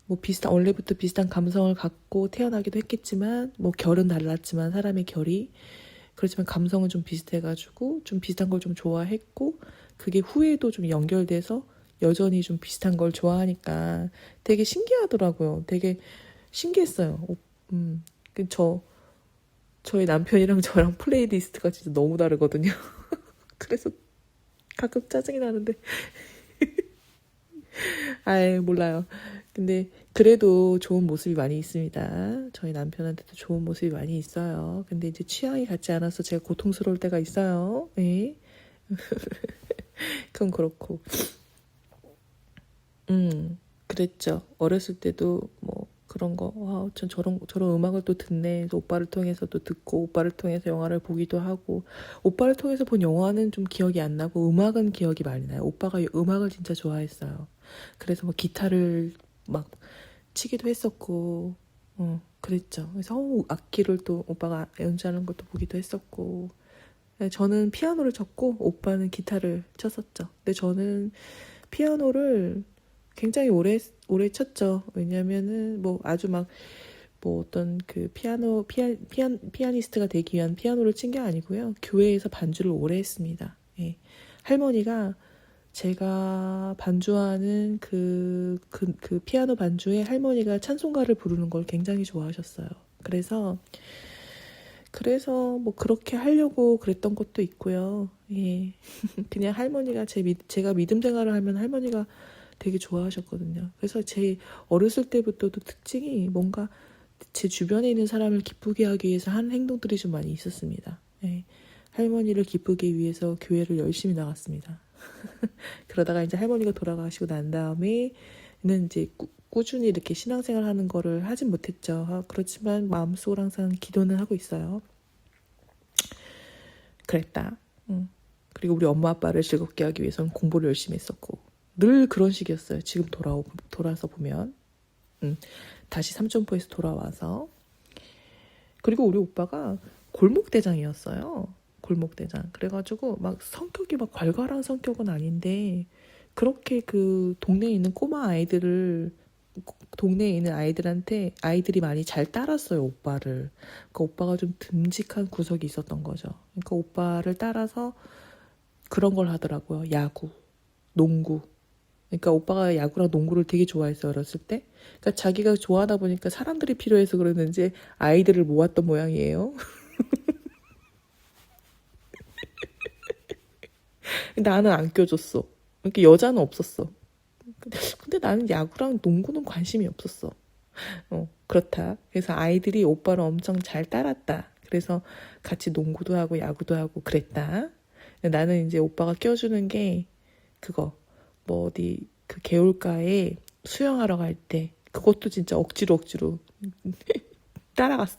뭐 원래부터 비슷한 감성을 갖고 태어나기도 했겠지만 뭐 결은 달랐지만 사람의 결이 그렇지만 감성은 좀 비슷해가지고 좀 비슷한 걸 좀 좋아했고 그게 후에도 좀 연결돼서 여전히 좀 비슷한 걸 좋아하니까 되게 신기하더라고요. 되게 신기했어요. 저희 남편이랑 저랑 플레이리스트가 진짜 너무 다르거든요. 그래서 가끔 짜증이 나는데. 아이, 몰라요. 근데 그래도 좋은 모습이 많이 있습니다. 저희 남편한테도 좋은 모습이 많이 있어요. 근데 이제 취향이 같지 않아서 제가 고통스러울 때가 있어요. 네. 그건 그렇고. 그랬죠. 어렸을 때도 뭐 그런 거, 와, 전 저런 음악을 또 듣네. 그래서 오빠를 통해서 또 듣고, 오빠를 통해서 영화를 보기도 하고, 오빠를 통해서 본 영화는 좀 기억이 안 나고, 음악은 기억이 많이 나요. 오빠가 음악을 진짜 좋아했어요. 그래서 뭐 기타를 막 치기도 했었고, 그랬죠. 그래서 악기를 또 오빠가 연주하는 것도 보기도 했었고, 네, 저는 피아노를 쳤고, 오빠는 기타를 쳤었죠. 근데 저는 피아노를 굉장히 오래 쳤죠. 왜냐면은 뭐 아주 막 뭐 어떤 그 피아니스트가 되기 위한 피아노를 친 게 아니고요. 교회에서 반주를 오래 했습니다. 예. 할머니가 제가 반주하는 그 피아노 반주에 할머니가 찬송가를 부르는 걸 굉장히 좋아하셨어요. 그래서 뭐 그렇게 하려고 그랬던 것도 있고요. 예. 그냥 할머니가 제가 믿음 생활을 하면 할머니가 되게 좋아하셨거든요. 그래서 제 어렸을 때부터도 특징이 뭔가 제 주변에 있는 사람을 기쁘게 하기 위해서 하는 행동들이 좀 많이 있었습니다. 예. 할머니를 기쁘게 위해서 교회를 열심히 나갔습니다. 그러다가 이제 할머니가 돌아가시고 난 다음에는 이제 꾸준히 이렇게 신앙생활 하는 거를 하진 못했죠. 그렇지만 마음속으로 항상 기도는 하고 있어요. 그랬다. 그리고 우리 엄마 아빠를 즐겁게 하기 위해서는 공부를 열심히 했었고 늘 그런 식이었어요. 지금 돌아서 보면 다시 삼천포에서 돌아와서 그리고 우리 오빠가 골목대장이었어요. 골목대장. 그래가지고 막 성격이 막 괄괄한 성격은 아닌데 그렇게 그 동네에 있는 동네에 있는 아이들한테 아이들이 많이 잘 따랐어요, 오빠를. 그러니까 오빠가 좀 듬직한 구석이 있었던 거죠. 그러니까 오빠를 따라서 그런 걸 하더라고요. 야구, 농구. 그러니까 오빠가 야구랑 농구를 되게 좋아했어요, 어렸을 때. 그러니까 자기가 좋아하다 보니까 사람들이 필요해서 그랬는지 아이들을 모았던 모양이에요. 나는 안 껴줬어. 그러니까 여자는 없었어. 근데 나는 야구랑 농구는 관심이 없었어. 그렇다. 그래서 아이들이 오빠를 엄청 잘 따랐다. 그래서 같이 농구도 하고 야구도 하고 그랬다. 나는 이제 오빠가 껴주는 게 그거 뭐 어디 그 개울가에 수영하러 갈 때 그것도 진짜 억지로 따라갔어.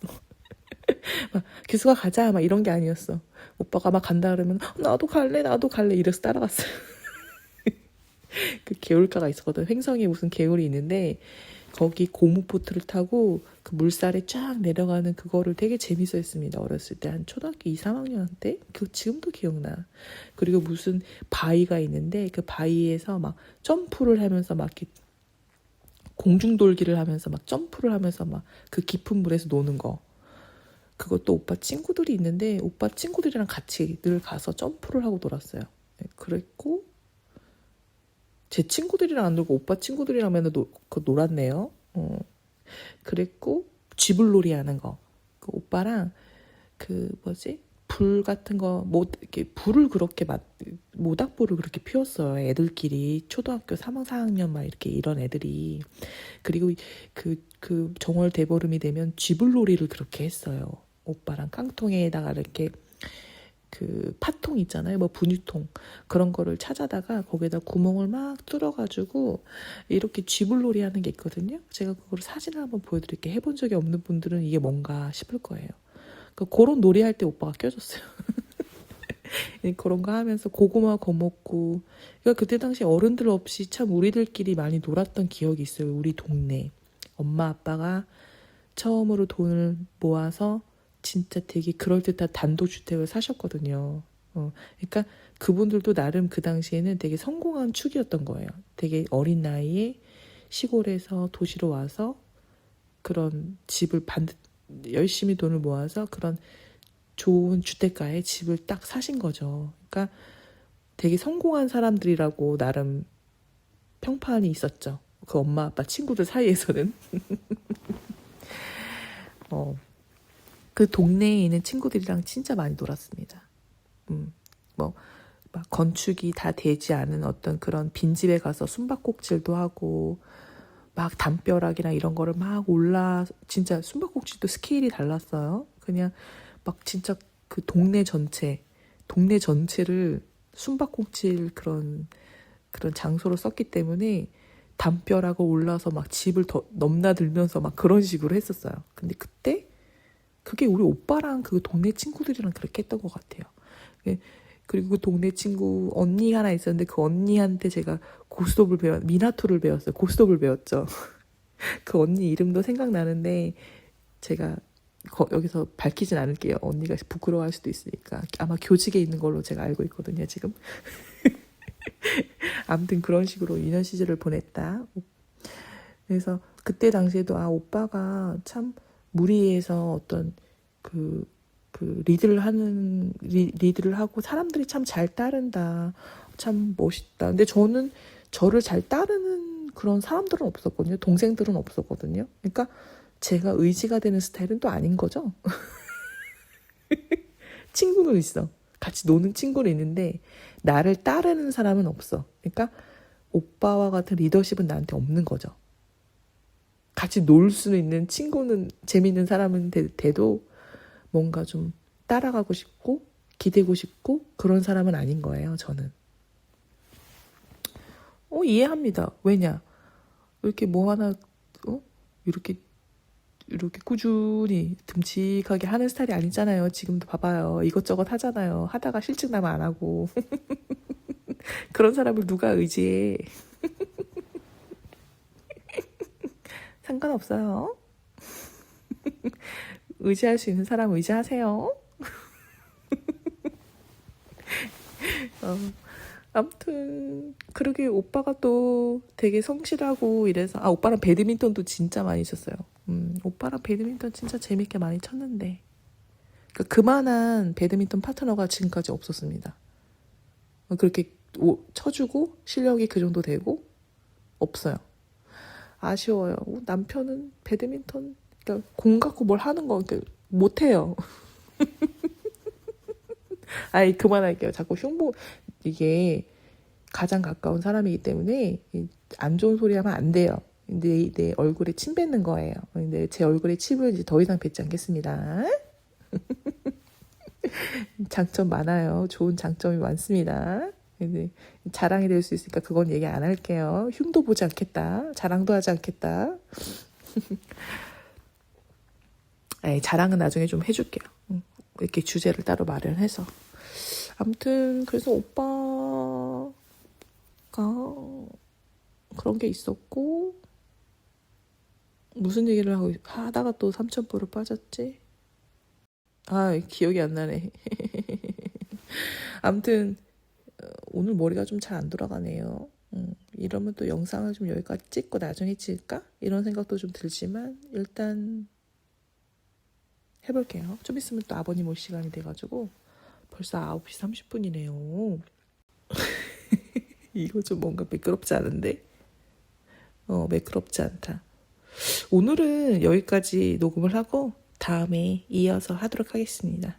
막 기수가 가자 막 이런 게 아니었어. 오빠가 막 간다 그러면 나도 갈래 이래서 따라갔어요. 그 개울가가 있었거든. 횡성에 무슨 개울이 있는데 거기 고무보트를 타고 그 물살에 쫙 내려가는 그거를 되게 재밌어 했습니다. 어렸을 때 한 초등학교 2, 3학년 때? 그 지금도 기억나. 그리고 무슨 바위가 있는데 그 바위에서 막 점프를 하면서 막 이렇게 공중돌기를 하면서 막 점프를 하면서 막 그 깊은 물에서 노는 거. 그것도 오빠 친구들이 있는데 오빠 친구들이랑 같이 늘 가서 점프를 하고 놀았어요. 네, 그랬고 제 친구들이랑 안 놀고 오빠 친구들이랑 맨날 놀았네요. 그랬고 쥐불놀이 하는 거. 그 오빠랑 그 뭐지? 불 같은 거 이렇게 불을 그렇게 모닥불을 그렇게 피웠어요. 애들끼리 초등학교 3학 4학년 막 이렇게 이런 애들이. 그리고 그 정월 대보름이 되면 쥐불놀이를 그렇게 했어요. 오빠랑 깡통에다가 이렇게 그 팥통 있잖아요. 뭐 분유통 그런 거를 찾아다가 거기에다 구멍을 막 뚫어가지고 이렇게 쥐불놀이 하는 게 있거든요. 제가 그걸 사진을 한번 보여드릴게요. 해본 적이 없는 분들은 이게 뭔가 싶을 거예요. 그러니까 그런 놀이 할 때 오빠가 껴줬어요. 그런 거 하면서 고구마 거먹고 그러니까 그때 당시 어른들 없이 참 우리들끼리 많이 놀았던 기억이 있어요. 우리 동네 엄마 아빠가 처음으로 돈을 모아서 진짜 되게 그럴듯한 단독주택을 사셨거든요. 그러니까 그분들도 나름 그 당시에는 되게 성공한 축이었던 거예요. 되게 어린 나이에 시골에서 도시로 와서 그런 집을 열심히 돈을 모아서 그런 좋은 주택가에 집을 딱 사신 거죠. 그러니까 되게 성공한 사람들이라고 나름 평판이 있었죠. 그 엄마 아빠 친구들 사이에서는. 그 동네에 있는 친구들이랑 진짜 많이 놀았습니다. 뭐, 막 건축이 다 되지 않은 어떤 그런 빈집에 가서 숨바꼭질도 하고, 막 담벼락이나 이런 거를 막 진짜 숨바꼭질도 스케일이 달랐어요. 그냥 막 진짜 그 동네 전체를 숨바꼭질 그런 장소로 썼기 때문에 담벼락을 올라서 막 집을 더 넘나들면서 막 그런 식으로 했었어요. 근데 그때 그게 우리 오빠랑 그 동네 친구들이랑 그렇게 했던 것 같아요. 그리고 그 동네 친구 언니 하나 있었는데 그 언니한테 제가 미나토를 배웠어요. 고스톱을 배웠죠. 그 언니 이름도 생각나는데 제가 여기서 밝히진 않을게요. 언니가 부끄러워할 수도 있으니까. 아마 교직에 있는 걸로 제가 알고 있거든요, 지금. 아무튼 그런 식으로 유년 시절을 보냈다. 그래서 그때 당시에도 오빠가 참 무리해서 어떤 그 리드를 하고 사람들이 참 잘 따른다. 참 멋있다. 근데 저는 저를 잘 따르는 그런 사람들은 없었거든요. 동생들은 없었거든요. 그러니까 제가 의지가 되는 스타일은 또 아닌 거죠. 친구는 있어. 같이 노는 친구는 있는데 나를 따르는 사람은 없어. 그러니까 오빠와 같은 리더십은 나한테 없는 거죠. 같이 놀 수 있는 친구는 재밌는 사람은 돼도 뭔가 좀 따라가고 싶고 기대고 싶고 그런 사람은 아닌 거예요. 저는. 이해합니다. 왜냐? 이렇게 뭐 하나 이렇게 꾸준히 듬직하게 하는 스타일이 아니잖아요. 지금도 봐봐요. 이것저것 하잖아요. 하다가 실증 나면 안 하고. 그런 사람을 누가 의지해. 상관없어요. 의지할 수 있는 사람 의지하세요. 아무튼 그러게 오빠가 또 되게 성실하고 이래서 오빠랑 배드민턴도 진짜 많이 쳤어요. 오빠랑 배드민턴 진짜 재밌게 많이 쳤는데 그만한 배드민턴 파트너가 지금까지 없었습니다. 그렇게 쳐주고 실력이 그 정도 되고 없어요. 아쉬워요. 남편은 배드민턴 그러니까 공 갖고 뭘 하는 거 못해요. 그만할게요. 자꾸 이게 가장 가까운 사람이기 때문에 안 좋은 소리 하면 안 돼요. 내 얼굴에 침 뱉는 거예요. 근데 제 얼굴에 침을 이제 더 이상 뱉지 않겠습니다. 장점 많아요. 좋은 장점이 많습니다. 근데 자랑이 될 수 있으니까 그건 얘기 안 할게요. 흉도 보지 않겠다. 자랑도 하지 않겠다. 자랑은 나중에 좀 해줄게요. 이렇게 주제를 따로 마련해서. 아무튼 그래서 오빠가 그런 게 있었고 무슨 얘기를 하다가 또 삼천포로 빠졌지? 기억이 안 나네. 아무튼 오늘 머리가 좀 잘 안 돌아가네요. 이러면 또 영상을 좀 여기까지 찍고 나중에 찍을까? 이런 생각도 좀 들지만 일단 해볼게요. 좀 있으면 또 아버님 올 시간이 돼가지고 벌써 9시 30분이네요. 이거 좀 뭔가 매끄럽지 않은데? 매끄럽지 않다. 오늘은 여기까지 녹음을 하고 다음에 이어서 하도록 하겠습니다.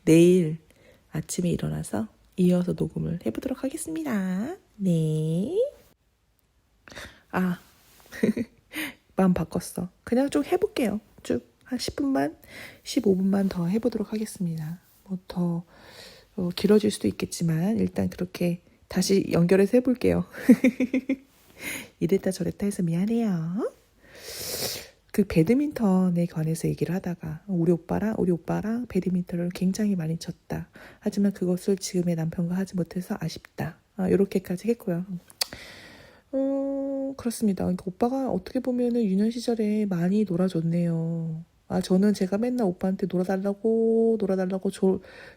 내일 아침에 일어나서 이어서 녹음을 해보도록 하겠습니다. 네. 마음 바꿨어. 그냥 좀 해볼게요. 쭉 한 10분만, 15분만 더 해보도록 하겠습니다. 뭐 더 길어질 수도 있겠지만 일단 그렇게 다시 연결해서 해볼게요. 이랬다 저랬다 해서 미안해요. 그 배드민턴에 관해서 얘기를 하다가 우리 오빠랑 배드민턴을 굉장히 많이 쳤다. 하지만 그것을 지금의 남편과 하지 못해서 아쉽다. 이렇게까지 했고요. 그렇습니다. 그러니까 오빠가 어떻게 보면은 유년 시절에 많이 놀아줬네요. 저는 제가 맨날 오빠한테 놀아달라고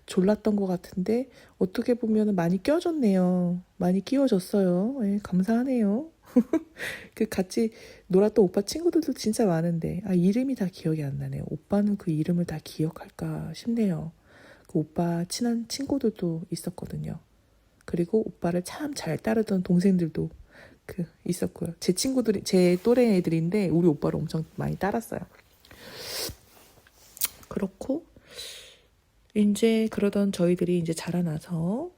졸랐던 것 같은데 어떻게 보면은 많이 껴줬네요. 많이 끼워줬어요. 감사하네요. 같이 놀았던 오빠 친구들도 진짜 많은데 이름이 다 기억이 안 나네요. 오빠는 그 이름을 다 기억할까 싶네요. 그 오빠 친한 친구들도 있었거든요. 그리고 오빠를 참 잘 따르던 동생들도 있었고요. 제 친구들이 제 또래 애들인데 우리 오빠를 엄청 많이 따랐어요. 그렇고 이제 그러던 저희들이 이제 자라나서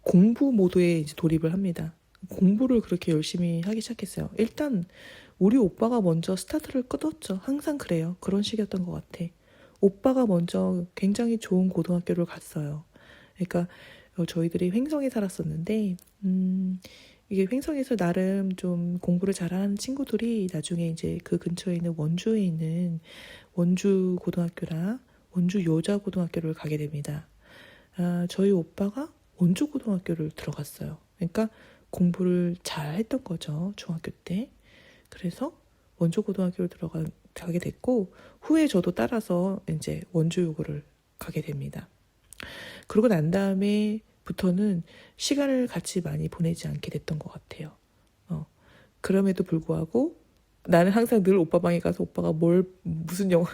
공부 모드에 이제 돌입을 합니다. 공부를 그렇게 열심히 하기 시작했어요. 일단 우리 오빠가 먼저 스타트를 끊었죠. 항상 그래요. 그런 식이었던 것 같아. 오빠가 먼저 굉장히 좋은 고등학교를 갔어요. 그러니까 저희들이 횡성에 살았었는데 이게 횡성에서 나름 좀 공부를 잘하는 친구들이 나중에 이제 그 근처에 있는 원주에 있는 원주 고등학교랑 원주 여자고등학교를 가게 됩니다. 저희 오빠가 원주 고등학교를 들어갔어요. 그러니까 공부를 잘 했던 거죠, 중학교 때. 그래서 원주 고등학교를 가게 됐고, 후에 저도 따라서 이제 원주여고를 가게 됩니다. 그러고 난 다음에부터는 시간을 같이 많이 보내지 않게 됐던 것 같아요. 그럼에도 불구하고 나는 항상 늘 오빠 방에 가서 오빠가 무슨 영화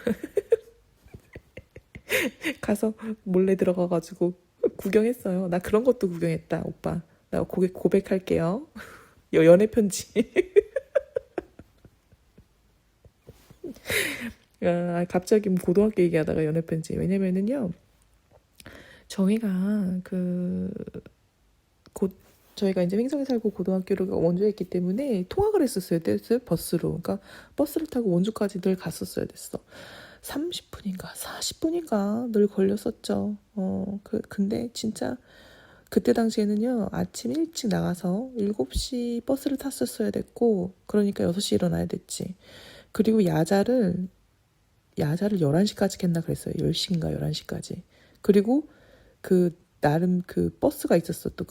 가서 몰래 들어가가지고 구경했어요. 나 그런 것도 구경했다, 오빠. 나 고백할게요. 연애 편지. 갑자기 고등학교 얘기하다가 연애 편지. 왜냐면은요, 저희가 저희가 이제 횡성에 살고 고등학교를 원주에 있기 때문에 통학을 했었어야 됐어요, 버스로. 그러니까 버스를 타고 원주까지 늘 갔었어야 됐어. 30분인가 40분인가 늘 걸렸었죠. 근데 진짜 그때 당시에는요, 아침 일찍 나가서 7시 버스를 탔었어야 됐고, 그러니까 6시 일어나야 됐지. 그리고 야자를 11시까지 했나 그랬어요. 10시인가 11시까지. 그리고 나름 버스가 있었어. 또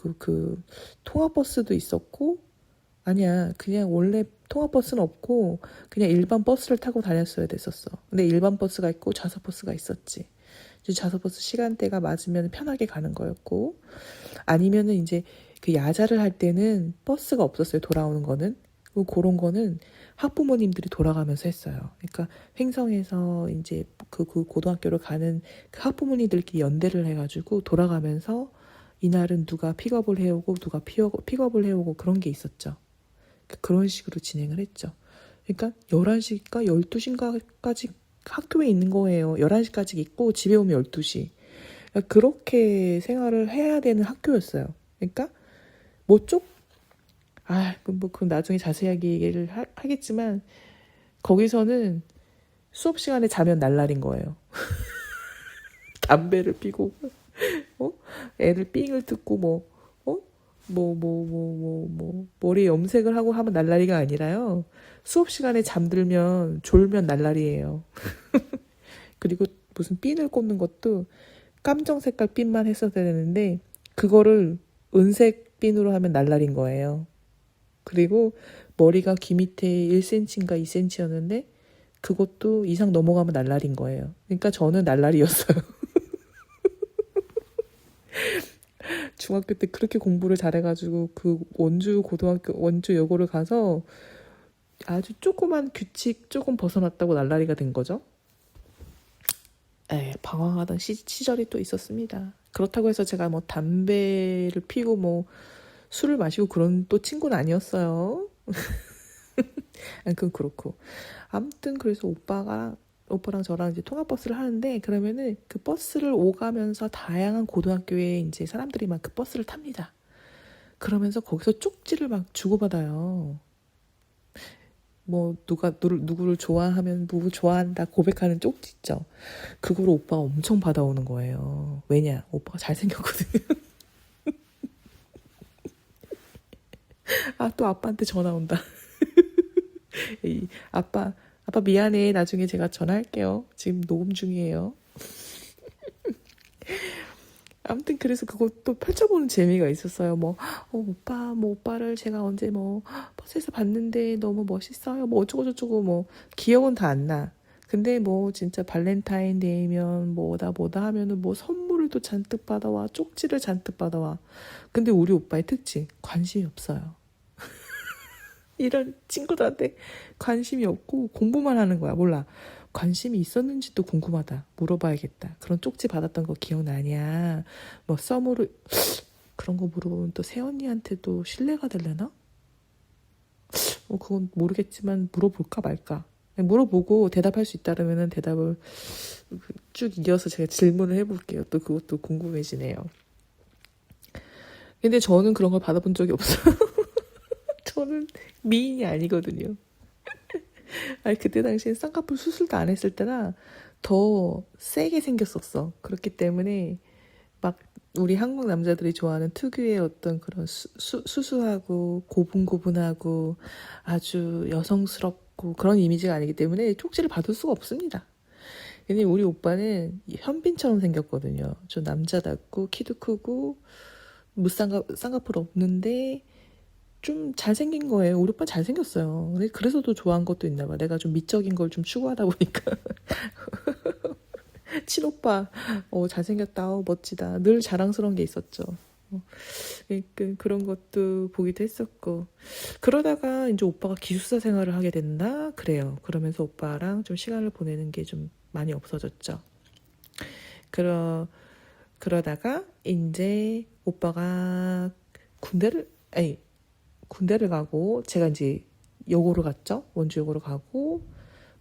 통학버스도 있었고, 아니야. 그냥 원래 통학버스는 없고, 그냥 일반 버스를 타고 다녔어야 됐었어. 근데 일반 버스가 있고, 좌석버스가 있었지. 이제 좌석버스 시간대가 맞으면 편하게 가는 거였고, 아니면은 이제 야자를 할 때는 버스가 없었어요. 돌아오는 거는. 그런 거는 학부모님들이 돌아가면서 했어요. 그러니까 횡성에서 이제 그 고등학교를 가는 그 학부모님들끼리 연대를 해가지고 돌아가면서 이날은 누가 픽업을 해오고 누가 픽업을 해오고 그런 게 있었죠. 그런 식으로 진행을 했죠. 그러니까 11시인가 12시인가까지 학교에 있는 거예요. 11시까지 있고 집에 오면 12시. 그러니까 그렇게 생활을 해야 되는 학교였어요. 그러니까 그건 나중에 자세하게 얘기를 하겠지만, 거기서는 수업 시간에 자면 날라린 거예요. 담배를 피고, 애들 삥을 뜯고, 머리에 염색을 하고 하면 날라리가 아니라요. 수업 시간에 졸면 날라리예요. 그리고 무슨 핀을 꽂는 것도 깜정 색깔 핀만 했어야 되는데, 그거를 은색 핀으로 하면 날라린 거예요. 그리고 머리가 귀 밑에 1cm인가 2cm였는데 그것도 이상 넘어가면 날라린 거예요. 그러니까 저는 날라리였어요. 중학교 때 그렇게 공부를 잘해가지고 그 원주 여고를 가서 아주 조그만 규칙 조금 벗어났다고 날라리가 된 거죠. 방황하던 시절이 또 있었습니다. 그렇다고 해서 제가 뭐 담배를 피고 술을 마시고 그런 또 친구는 아니었어요. 그건 그렇고. 아무튼 그래서 오빠랑 저랑 이제 통학버스를 하는데, 그러면은 그 버스를 오가면서 다양한 고등학교에 이제 사람들이 막 그 버스를 탑니다. 그러면서 거기서 쪽지를 막 주고받아요. 누구를 좋아하면 누구 좋아한다 고백하는 쪽지 있죠. 그거를 오빠가 엄청 받아오는 거예요. 왜냐? 오빠가 잘생겼거든요. 또 아빠한테 전화 온다. 아빠 미안해. 나중에 제가 전화할게요. 지금 녹음 중이에요. 아무튼 그래서 그것도 펼쳐보는 재미가 있었어요. 오빠를 제가 언제 버스에서 봤는데 너무 멋있어요. 어쩌고저쩌고 기억은 다 안 나. 근데 진짜 발렌타인데이면 뭐다 하면은 선물을 또 잔뜩 받아와. 쪽지를 잔뜩 받아와. 근데 우리 오빠의 특징, 관심이 없어요. 이런 친구들한테 관심이 없고 공부만 하는 거야. 몰라. 관심이 있었는지도 궁금하다. 물어봐야겠다. 그런 쪽지 받았던 거 기억나냐? 썸으로 그런 거 물어보면 또 새언니한테도 신뢰가 되려나? 그건 모르겠지만 물어볼까 말까. 물어보고 대답할 수 있다면은 대답을 쭉 이어서 제가 질문을 해볼게요. 또 그것도 궁금해지네요. 근데 저는 그런 걸 받아본 적이 없어요. 저는 미인이 아니거든요. 그때 당시엔 쌍꺼풀 수술도 안 했을 때라 더 세게 생겼었어. 그렇기 때문에 막 우리 한국 남자들이 좋아하는 특유의 어떤 그런 수수하고 고분고분하고 아주 여성스럽고 그런 이미지가 아니기 때문에 쪽지를 받을 수가 없습니다. 근데 우리 오빠는 현빈처럼 생겼거든요. 좀 남자답고 키도 크고 쌍꺼풀 없는데 좀 잘생긴 거예요. 우리 오빠 잘생겼어요. 그래서 더 좋아한 것도 있나 봐. 내가 좀 미적인 걸 좀 추구하다 보니까. 친오빠, 잘생겼다, 멋지다. 늘 자랑스러운 게 있었죠. 그런 것도 보기도 했었고. 그러다가 이제 오빠가 기숙사 생활을 하게 된다? 그래요. 그러면서 오빠랑 좀 시간을 보내는 게 좀 많이 없어졌죠. 그러다가 이제 오빠가 군대를 가고 제가 이제 여고를 갔죠. 원주 여고를 가고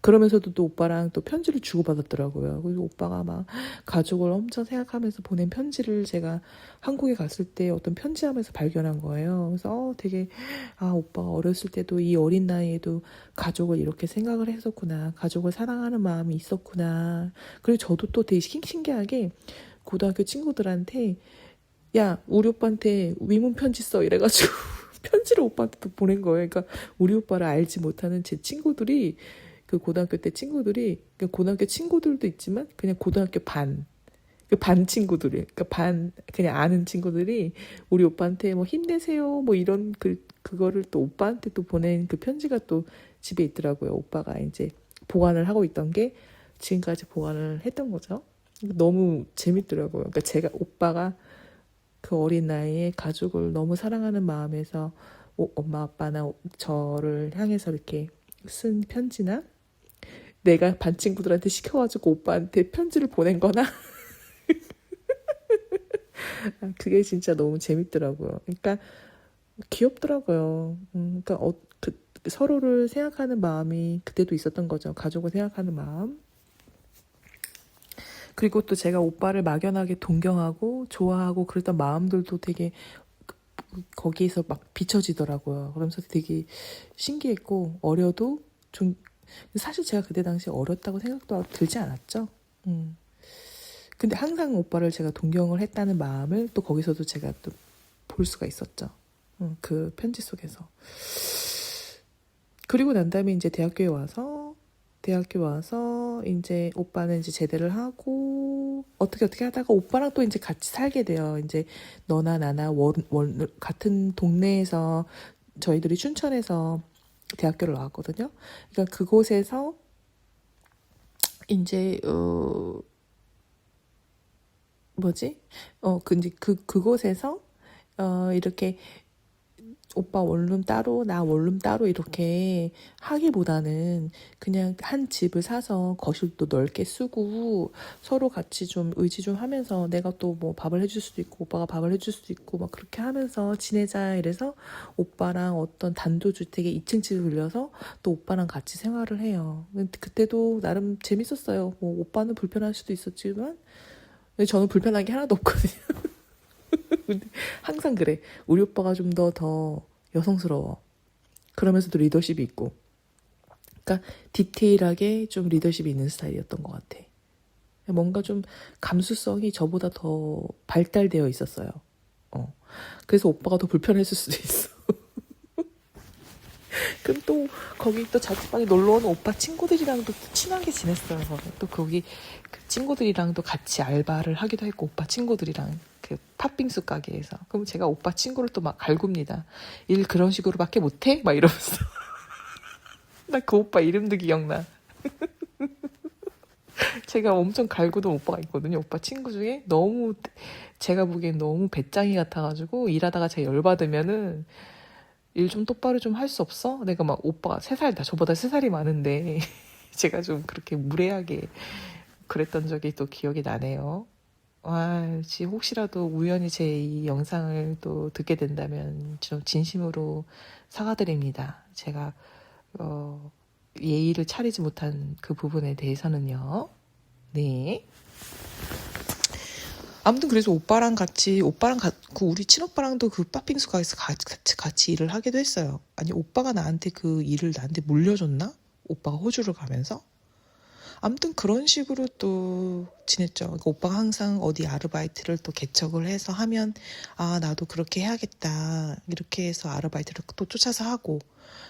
그러면서도 또 오빠랑 또 편지를 주고받았더라고요. 그래서 오빠가 막 가족을 엄청 생각하면서 보낸 편지를 제가 한국에 갔을 때 어떤 편지함에서 발견한 거예요. 그래서 되게 오빠가 어렸을 때도 이 어린 나이에도 가족을 이렇게 생각을 했었구나. 가족을 사랑하는 마음이 있었구나. 그리고 저도 또 되게 신기하게 고등학교 친구들한테 야 우리 오빠한테 위문 편지 써 이래가지고 편지를 오빠한테 또 보낸 거예요. 그러니까 우리 오빠를 알지 못하는 제 친구들이 그 고등학교 때 친구들이 고등학교 친구들도 있지만 그냥 고등학교 반 친구들이 그러니까 그냥 아는 친구들이 우리 오빠한테 뭐 힘내세요 뭐 이런 그거를 또 오빠한테 또 보낸 그 편지가 또 집에 있더라고요. 오빠가 이제 보관을 하고 있던 게 지금까지 보관을 했던 거죠. 너무 재밌더라고요. 그러니까 제가 오빠가 그 어린 나이에 가족을 너무 사랑하는 마음에서 엄마 아빠나 저를 향해서 이렇게 쓴 편지나 내가 반 친구들한테 시켜가지고 오빠한테 편지를 보낸 거나 그게 진짜 너무 재밌더라고요. 그러니까 귀엽더라고요. 그러니까 서로를 생각하는 마음이 그때도 있었던 거죠. 가족을 생각하는 마음. 그리고 또 제가 오빠를 막연하게 동경하고 좋아하고 그랬던 마음들도 되게 거기에서 막 비춰지더라고요. 그러면서 되게 신기했고 어려도 좀 사실 제가 그때 당시 어렸다고 생각도 들지 않았죠. 근데 항상 오빠를 제가 동경을 했다는 마음을 또 거기서도 제가 또 볼 수가 있었죠. 그 편지 속에서. 그리고 난 다음에 이제 대학교 와서 이제 오빠는 이제 제대를 하고 어떻게 하다가 오빠랑 또 이제 같이 살게 돼요. 이제 너나 나나 같은 동네에서 저희들이 춘천에서 대학교를 나왔거든요. 그러니까 그곳에서 이제 그곳에서 이렇게 오빠 원룸 따로 나 원룸 따로 이렇게 하기보다는 그냥 한 집을 사서 거실도 넓게 쓰고 서로 같이 좀 의지 좀 하면서 내가 또 뭐 밥을 해줄 수도 있고 오빠가 밥을 해줄 수도 있고 막 그렇게 하면서 지내자 이래서 오빠랑 어떤 단독주택에 2층 집을 빌려서 또 오빠랑 같이 생활을 해요. 그때도 나름 재밌었어요. 뭐 오빠는 불편할 수도 있었지만 저는 불편한 게 하나도 없거든요. 근데 항상 그래. 우리 오빠가 좀 더 여성스러워. 그러면서도 리더십이 있고. 그러니까 디테일하게 좀 리더십이 있는 스타일이었던 것 같아. 뭔가 좀 감수성이 저보다 더 발달되어 있었어요. 그래서 오빠가 더 불편했을 수도 있어. 그럼 또 거기 또 자취방에 놀러오는 오빠 친구들이랑도 친하게 지냈어요. 또 거기 그 친구들이랑도 같이 알바를 하기도 했고 오빠 친구들이랑 그 팥빙수 가게에서. 그럼 제가 오빠 친구를 또 막 갈굽니다. 일 그런 식으로밖에 못해? 막 이러면서. 나 그 오빠 이름도 기억나. 제가 엄청 갈구던 오빠가 있거든요. 오빠 친구 중에 너무 제가 보기엔 너무 배짱이 같아가지고 일하다가 제가 열받으면은 일 좀 똑바로 좀 할 수 없어? 내가 막 오빠가 저보다 3살이 많은데 제가 좀 그렇게 무례하게 그랬던 적이 또 기억이 나네요. 혹시라도 우연히 제 이 영상을 또 듣게 된다면 좀 진심으로 사과드립니다. 제가 예의를 차리지 못한 그 부분에 대해서는요. 네. 아무튼 그래서 우리 친오빠랑도 그 팥빙수 가게에서 같이 일을 하기도 했어요. 아니 오빠가 나한테 그 일을 나한테 물려줬나? 오빠가 호주를 가면서? 아무튼 그런 식으로 또 지냈죠. 그러니까 오빠가 항상 어디 아르바이트를 또 개척을 해서 하면 아 나도 그렇게 해야겠다 이렇게 해서 아르바이트를 또 쫓아서 하고.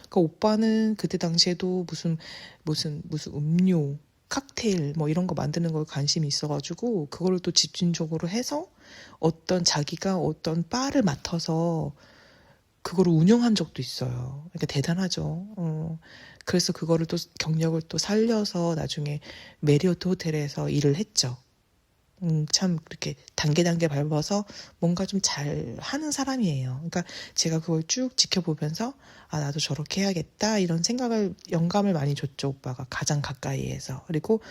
그러니까 오빠는 그때 당시에도 무슨 음료, 칵테일 뭐 이런 거 만드는 거에 관심이 있어가지고 그거를 또 집중적으로 해서 자기가 어떤 바를 맡아서 그거를 운영한 적도 있어요. 그러니까 대단하죠. 그래서 그거를 또 경력을 또 살려서 나중에 메리어트 호텔에서 일을 했죠. 참 그렇게 단계 밟아서 뭔가 좀 잘 하는 사람이에요. 그러니까 제가 그걸 쭉 지켜보면서 아 나도 저렇게 해야겠다 이런 영감을 많이 줬죠. 오빠가 가장 가까이에서. 그리고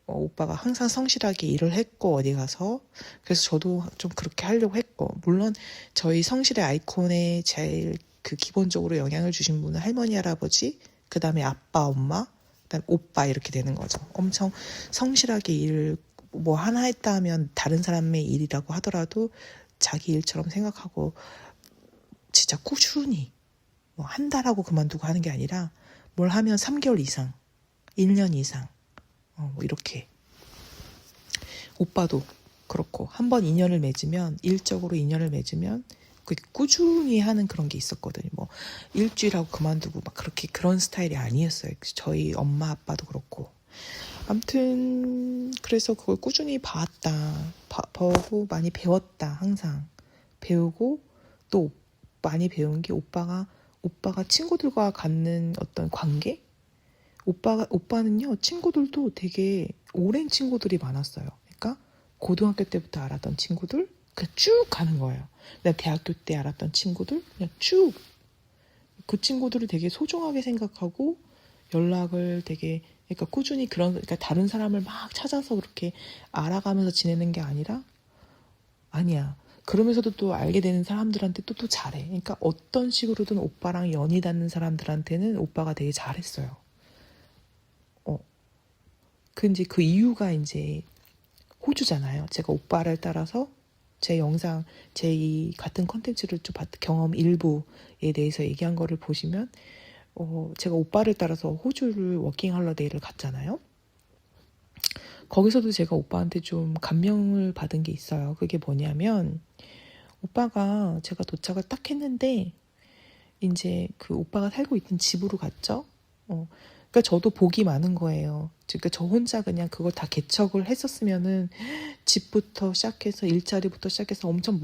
오빠가 항상 성실하게 일을 했고 어디 가서 그래서 저도 좀 그렇게 하려고 했고 물론 저희 성실의 아이콘에 제일 그 기본적으로 영향을 주신 분은 할머니 할아버지 그 다음에 아빠 엄마 그다음 오빠 이렇게 되는 거죠. 엄청 성실하게 일을 뭐 하나 했다 하면 다른 사람의 일이라고 하더라도 자기 일처럼 생각하고 진짜 꾸준히 뭐 한 달하고 그만두고 하는 게 아니라 뭘 하면 3개월 이상 1년 이상 뭐 이렇게 오빠도 그렇고 한 번 인연을 맺으면 일적으로 인연을 맺으면 꾸준히 하는 그런 게 있었거든요. 뭐 일주일하고 그만두고 막 그렇게 그런 스타일이 아니었어요. 저희 엄마 아빠도 그렇고. 아무튼 그래서 그걸 꾸준히 봐왔다. 보고 많이 배웠다. 항상 배우고 또 많이 배운 게 오빠가 친구들과 갖는 어떤 관계? 오빠는요, 친구들도 되게 오랜 친구들이 많았어요. 그러니까, 고등학교 때부터 알았던 친구들, 그냥 쭉 가는 거예요. 그냥 대학교 때 알았던 친구들, 그냥 쭉. 그 친구들을 되게 소중하게 생각하고, 연락을 되게, 그러니까 꾸준히 그러니까 다른 사람을 막 찾아서 그렇게 알아가면서 지내는 게 아니라, 아니야. 그러면서도 또 알게 되는 사람들한테 또 잘해. 그러니까 어떤 식으로든 오빠랑 연이 닿는 사람들한테는 오빠가 되게 잘했어요. 이제 그 이유가 이제 호주잖아요. 제가 오빠를 따라서 제 영상, 제 이 같은 컨텐츠를 좀 경험 일부에 대해서 얘기한 거를 보시면, 제가 오빠를 따라서 호주를 워킹 홀리데이를 갔잖아요. 거기서도 제가 오빠한테 좀 감명을 받은 게 있어요. 그게 뭐냐면, 오빠가 제가 도착을 딱 했는데, 이제 그 오빠가 살고 있던 집으로 갔죠. 그러니까 저도 복이 많은 거예요. 그러니까 저 혼자 그냥 그걸 다 개척을 했었으면은 집부터 시작해서 일자리부터 시작해서 엄청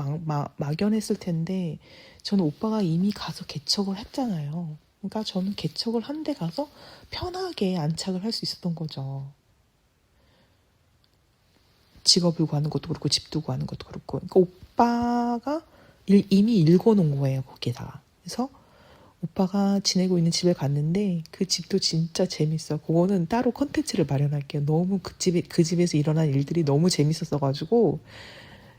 막연했을 텐데 저는 오빠가 이미 가서 개척을 했잖아요. 그러니까 저는 개척을 한 데 가서 편하게 안착을 할 수 있었던 거죠. 직업을 구하는 것도 그렇고 집도 구하는 것도 그렇고. 그러니까 오빠가 이미 읽어놓은 거예요, 거기다가. 그래서 오빠가 지내고 있는 집에 갔는데 그 집도 진짜 재밌어. 그거는 따로 컨텐츠를 마련할게요. 너무 그 집에서 일어난 일들이 너무 재밌었어가지고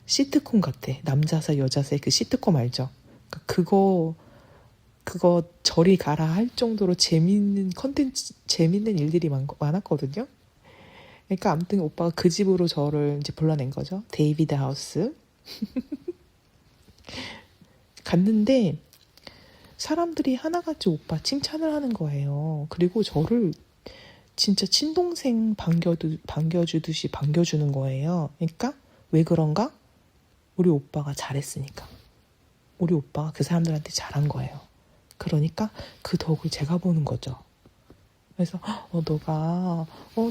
시트콤 같아. 남자사 여자사의 그 시트콤 알죠? 그거 저리 가라 할 정도로 재밌는 컨텐츠, 재밌는 일들이 많았거든요. 그러니까 아무튼 오빠가 그 집으로 저를 이제 불러낸 거죠. 데이비드 하우스. 갔는데 사람들이 하나같이 오빠 칭찬을 하는 거예요. 그리고 저를 진짜 친동생 반겨주듯이 반겨주는 거예요. 그러니까 왜 그런가? 우리 오빠가 잘했으니까. 우리 오빠가 그 사람들한테 잘한 거예요. 그러니까 그 덕을 제가 보는 거죠. 그래서 너가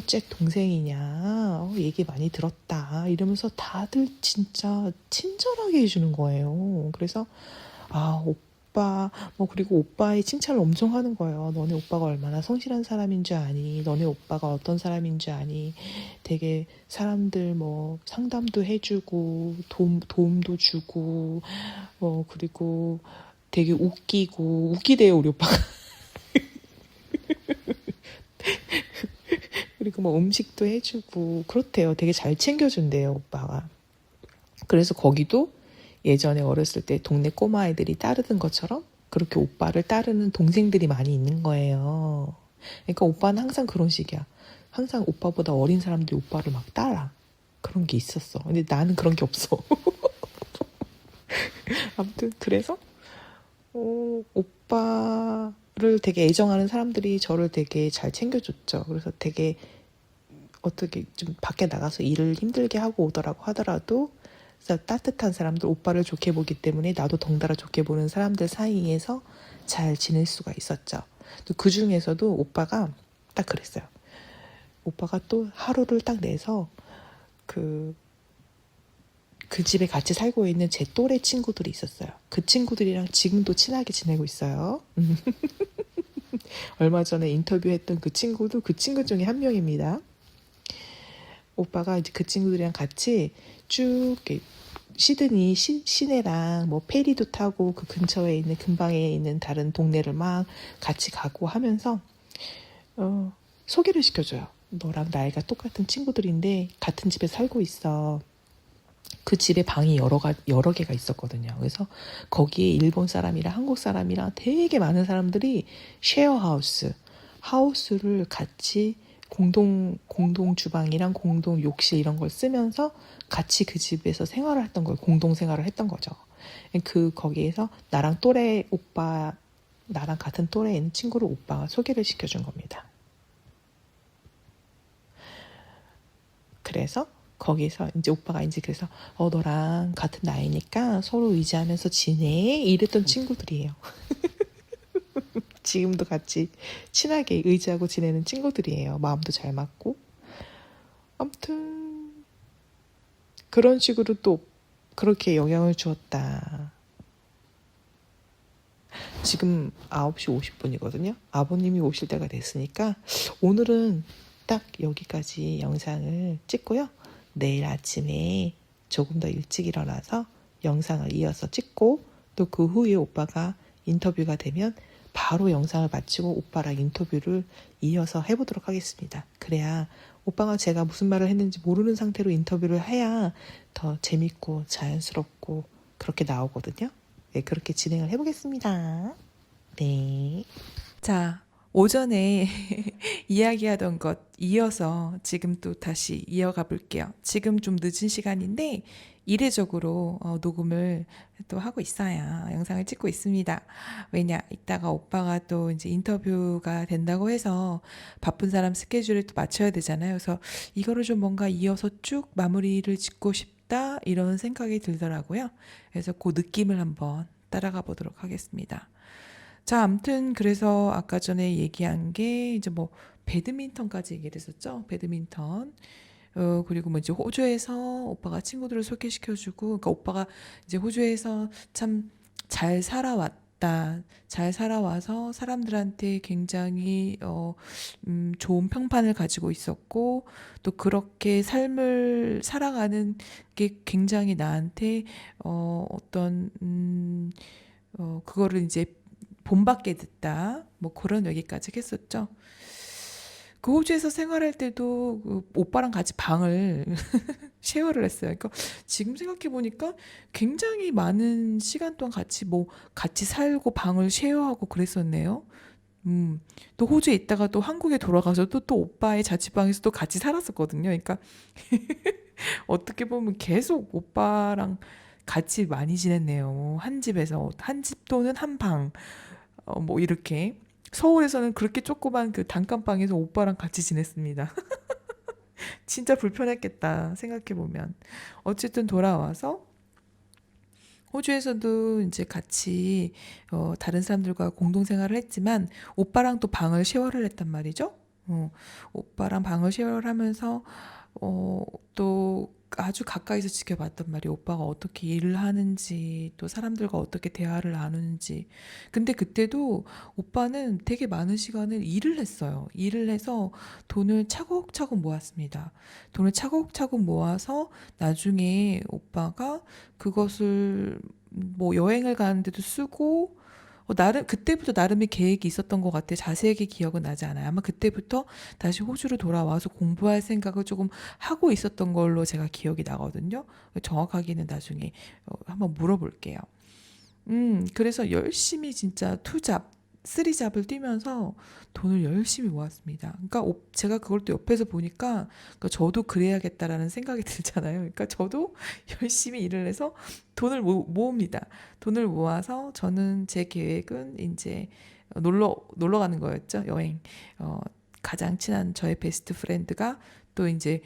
잭 동생이냐 얘기 많이 들었다 이러면서 다들 진짜 친절하게 해주는 거예요. 그래서 오빠 그리고 오빠의 칭찬을 엄청 하는 거예요. 너네 오빠가 얼마나 성실한 사람인 줄 아니? 너네 오빠가 어떤 사람인 줄 아니? 되게 사람들 상담도 해주고 도움도 주고 그리고 되게 웃기대요 우리 오빠가. 그리고 음식도 해주고 그렇대요. 되게 잘 챙겨준대요 오빠가. 그래서 거기도 예전에 어렸을 때 동네 꼬마아이들이 따르던 것처럼 그렇게 오빠를 따르는 동생들이 많이 있는 거예요. 그러니까 오빠는 항상 그런 식이야. 항상 오빠보다 어린 사람들이 오빠를 막 따라. 그런 게 있었어. 근데 나는 그런 게 없어. 아무튼 그래서 오빠를 되게 애정하는 사람들이 저를 되게 잘 챙겨줬죠. 그래서 되게 어떻게 좀 밖에 나가서 일을 힘들게 하고 오더라고 하더라도 따뜻한 사람들, 오빠를 좋게 보기 때문에 나도 덩달아 좋게 보는 사람들 사이에서 잘 지낼 수가 있었죠. 그 중에서도 오빠가 딱 그랬어요. 오빠가 또 하루를 딱 내서 그 집에 같이 살고 있는 제 또래 친구들이 있었어요. 그 친구들이랑 지금도 친하게 지내고 있어요. 얼마 전에 인터뷰했던 그 친구도 그 친구 중에 한 명입니다. 오빠가 이제 그 친구들이랑 같이 쭉 시드니 시내랑 뭐 페리도 타고 그 근처에 있는 근방에 있는 다른 동네를 막 같이 가고 하면서 소개를 시켜줘요. 너랑 나이가 똑같은 친구들인데 같은 집에 살고 있어. 그 집에 방이 여러 개가 있었거든요. 그래서 거기에 일본 사람이랑 한국 사람이랑 되게 많은 사람들이 하우스를 같이 공동 주방이랑 공동 욕실 이런 걸 쓰면서 같이 그 집에서 생활을 했던 거예요. 공동 생활을 했던 거죠. 거기에서 나랑 같은 또래에 있는 친구를 오빠가 소개를 시켜준 겁니다. 그래서 거기서 이제 오빠가 이제 그래서 너랑 같은 나이니까 서로 의지하면서 지내 이랬던 친구들이에요. 지금도 같이 친하게 의지하고 지내는 친구들이에요. 마음도 잘 맞고. 아무튼 그런 식으로 또 그렇게 영향을 주었다. 지금 9시 50분이거든요. 아버님이 오실 때가 됐으니까 오늘은 딱 여기까지 영상을 찍고요. 내일 아침에 조금 더 일찍 일어나서 영상을 이어서 찍고 또 그 후에 오빠가 인터뷰가 되면 바로 영상을 마치고 오빠랑 인터뷰를 이어서 해보도록 하겠습니다. 그래야 오빠가 제가 무슨 말을 했는지 모르는 상태로 인터뷰를 해야 더 재밌고 자연스럽고 그렇게 나오거든요. 네, 그렇게 진행을 해보겠습니다. 네. 자, 오전에 이야기하던 것 이어서 지금 또 다시 이어가 볼게요. 지금 좀 늦은 시간인데 이례적으로 녹음을 또 하고 있어요. 영상을 찍고 있습니다. 왜냐, 이따가 오빠가 또 이제 인터뷰가 된다고 해서 바쁜 사람 스케줄을 또 맞춰야 되잖아요. 그래서 이거를 좀 뭔가 이어서 쭉 마무리를 짓고 싶다 이런 생각이 들더라고요. 그래서 그 느낌을 한번 따라가 보도록 하겠습니다. 자, 아무튼 그래서 아까 전에 얘기한 게 이제 뭐 배드민턴까지 얘기를 했었죠. 배드민턴. 그리고 뭐 이제 호주에서 오빠가 친구들을 소개시켜주고, 그러니까 오빠가 이제 호주에서 참 잘 살아왔다. 잘 살아와서 사람들한테 굉장히 좋은 평판을 가지고 있었고, 또 그렇게 삶을 살아가는 게 굉장히 나한테 어떤 그거를 이제 본받게 됐다. 뭐 그런 얘기까지 했었죠. 그 호주에서 생활할 때도 그 오빠랑 같이 방을 쉐어를 했어요. 그러니까 지금 생각해 보니까 굉장히 많은 시간 동안 같이 살고 방을 쉐어하고 그랬었네요. 또 호주에 있다가 또 한국에 돌아가서 또 오빠의 자취방에서 또 같이 살았었거든요. 그러니까 어떻게 보면 계속 오빠랑 같이 많이 지냈네요. 한 집에서 한 집 또는 한 방. 뭐 이렇게 서울에서는 그렇게 조그만 그 단칸방에서 오빠랑 같이 지냈습니다. 진짜 불편했겠다 생각해보면. 어쨌든 돌아와서 호주에서도 이제 같이 다른 사람들과 공동생활을 했지만 오빠랑 또 방을 쉐어를 했단 말이죠. 오빠랑 방을 쉐어를 하면서 또 아주 가까이서 지켜봤단 말이에요. 오빠가 어떻게 일을 하는지, 또 사람들과 어떻게 대화를 나누는지. 근데 그때도 오빠는 되게 많은 시간을 일을 했어요. 일을 해서 돈을 차곡차곡 모았습니다. 돈을 차곡차곡 모아서 나중에 오빠가 그것을 뭐 여행을 가는데도 쓰고 그때부터 나름의 계획이 있었던 것 같아요. 자세하게 기억은 나지 않아요. 아마 그때부터 다시 호주로 돌아와서 공부할 생각을 조금 하고 있었던 걸로 제가 기억이 나거든요. 정확하게는 나중에 한번 물어볼게요. 그래서 열심히 진짜 쓰리잡을 뛰면서 돈을 열심히 모았습니다. 그러니까 제가 그걸 또 옆에서 보니까 그러니까 저도 그래야겠다라는 생각이 들잖아요. 그러니까 저도 열심히 일을 해서 돈을 모읍니다. 돈을 모아서 저는 제 계획은 이제 놀러 가는 거였죠. 여행. 가장 친한 저의 베스트 프렌드가 또 이제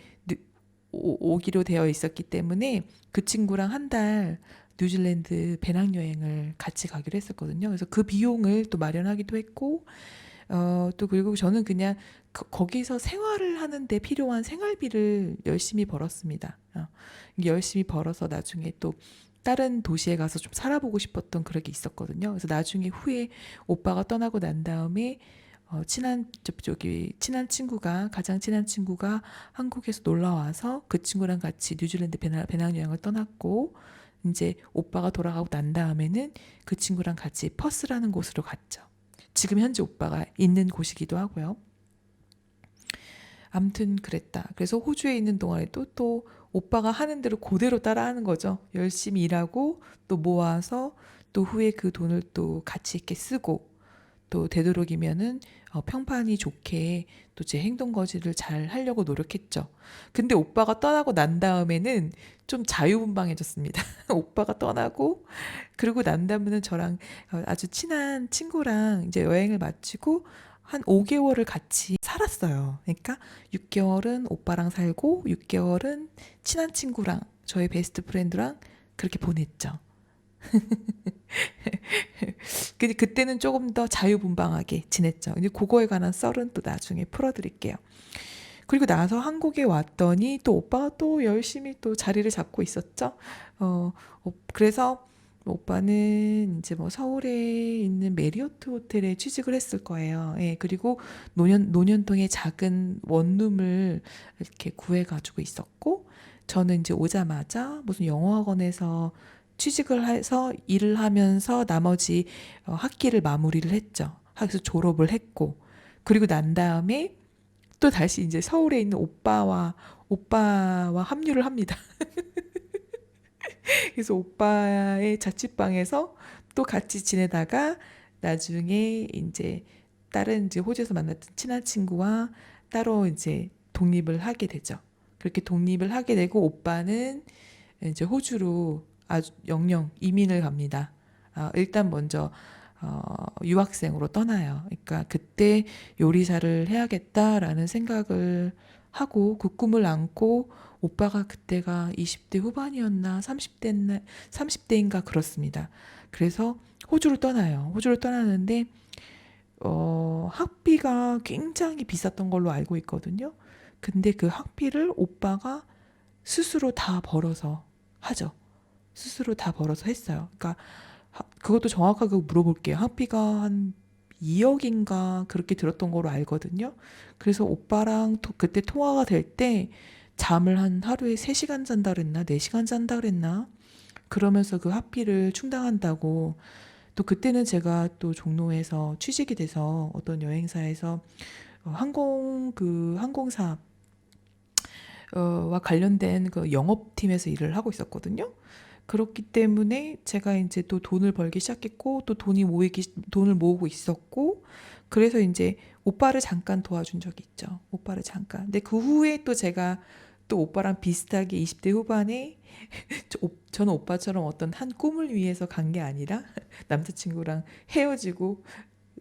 오기로 되어 있었기 때문에 그 친구랑 한 달 뉴질랜드 배낭여행을 같이 가기로 했었거든요. 그래서 그 비용을 또 마련하기도 했고, 또 그리고 저는 그냥 거기서 생활을 하는데 필요한 생활비를 열심히 벌었습니다. 열심히 벌어서 나중에 또 다른 도시에 가서 좀 살아보고 싶었던 그런 게 있었거든요. 그래서 나중에 후에 오빠가 떠나고 난 다음에 친한 친구가, 가장 친한 친구가 한국에서 놀러 와서 그 친구랑 같이 뉴질랜드 배낭여행을 떠났고, 이제 오빠가 돌아가고 난 다음에는 그 친구랑 같이 퍼스라는 곳으로 갔죠. 지금 현재 오빠가 있는 곳이기도 하고요. 암튼 그랬다. 그래서 호주에 있는 동안에도 또 오빠가 하는 대로 그대로 따라하는 거죠. 열심히 일하고 또 모아서 또 후에 그 돈을 또 가치 있게 쓰고, 또 되도록이면은 평판이 좋게 또 제 행동 거지를 잘 하려고 노력했죠. 근데 오빠가 떠나고 난 다음에는 좀 자유분방해졌습니다. 오빠가 떠나고 그러고 난 다음에는 저랑 아주 친한 친구랑 이제 여행을 마치고 한 5개월을 같이 살았어요. 그러니까 6개월은 오빠랑 살고 6개월은 친한 친구랑, 저의 베스트 프렌드랑 그렇게 보냈죠. 근데 그때는 조금 더 자유분방하게 지냈죠. 이제 그거에 관한 썰은 또 나중에 풀어드릴게요. 그리고 나서 한국에 왔더니 또 오빠가 또 열심히 또 자리를 잡고 있었죠. 그래서 오빠는 이제 뭐 서울에 있는 메리어트 호텔에 취직을 했을 거예요. 예, 그리고 논현동에 작은 원룸을 이렇게 구해가지고 있었고, 저는 이제 오자마자 무슨 영어학원에서 취직을 해서 일을 하면서 나머지 학기를 마무리를 했죠. 그래서 졸업을 했고, 그리고 난 다음에 또 다시 이제 서울에 있는 오빠와 합류를 합니다. 그래서 오빠의 자취방에서 또 같이 지내다가 나중에 이제 다른 이제 호주에서 만났던 친한 친구와 따로 이제 독립을 하게 되죠. 그렇게 독립을 하게 되고 오빠는 이제 호주로 아주 영영 이민을 갑니다. 일단 먼저 유학생으로 떠나요. 그러니까 그때 요리사를 해야겠다라는 생각을 하고 그 꿈을 안고, 오빠가 그때가 20대 후반이었나 30대인가 그렇습니다. 그래서 호주를 떠나요. 호주를 떠나는데 학비가 굉장히 비쌌던 걸로 알고 있거든요. 근데 그 학비를 오빠가 스스로 다 벌어서 하죠. 스스로 다 벌어서 했어요. 그러니까 그것도 정확하게 물어볼게요. 학비가 한 2억인가 그렇게 들었던 걸로 알거든요. 그래서 오빠랑 그때 통화가 될 때 잠을 한 하루에 3시간 잔다 그랬나 4시간 잔다 그랬나 그러면서 그 학비를 충당한다고. 또 그때는 제가 또 종로에서 취직이 돼서 어떤 여행사에서 항공사 와 관련된 그 영업팀에서 일을 하고 있었거든요. 그렇기 때문에 제가 이제 또 돈을 벌기 시작했고, 또 돈을 모으고 있었고, 그래서 이제 오빠를 잠깐 도와준 적이 있죠. 오빠를 잠깐. 근데 그 후에 또 제가 또 오빠랑 비슷하게 20대 후반에 저는 오빠처럼 어떤 한 꿈을 위해서 간 게 아니라 남자친구랑 헤어지고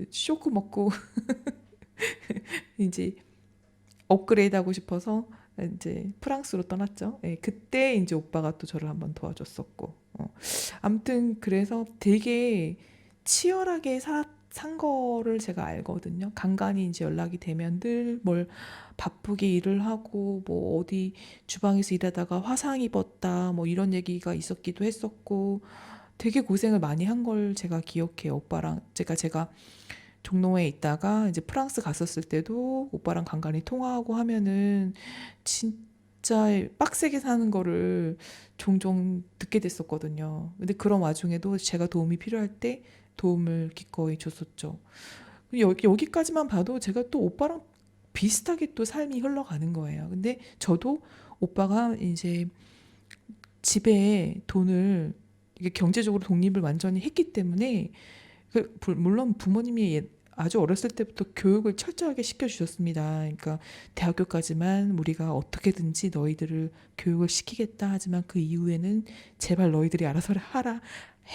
쇼크 먹고 이제 업그레이드 하고 싶어서 이제 프랑스로 떠났죠. 예, 그때 이제 오빠가 또 저를 한번 도와줬었고. 아무튼 그래서 되게 치열하게 산 거를 제가 알거든요. 간간히 이제 연락이 되면 늘 뭘 바쁘게 일을 하고 뭐 어디 주방에서 일하다가 화상 입었다 뭐 이런 얘기가 있었기도 했었고, 되게 고생을 많이 한 걸 제가 기억해요. 오빠랑 제가 종로에 있다가 이제 프랑스 갔었을 때도 오빠랑 간간히 통화하고 하면은 진짜 빡세게 사는 거를 종종 듣게 됐었거든요. 근데 그런 와중에도 제가 도움이 필요할 때 도움을 기꺼이 줬었죠. 여기까지만 봐도 제가 또 오빠랑 비슷하게 또 삶이 흘러가는 거예요. 근데 저도 오빠가 이제 집에 돈을, 이게 경제적으로 독립을 완전히 했기 때문에 물론 부모님이 아주 어렸을 때부터 교육을 철저하게 시켜주셨습니다. 그러니까 대학교까지만 우리가 어떻게든지 너희들을 교육을 시키겠다 하지만 그 이후에는 제발 너희들이 알아서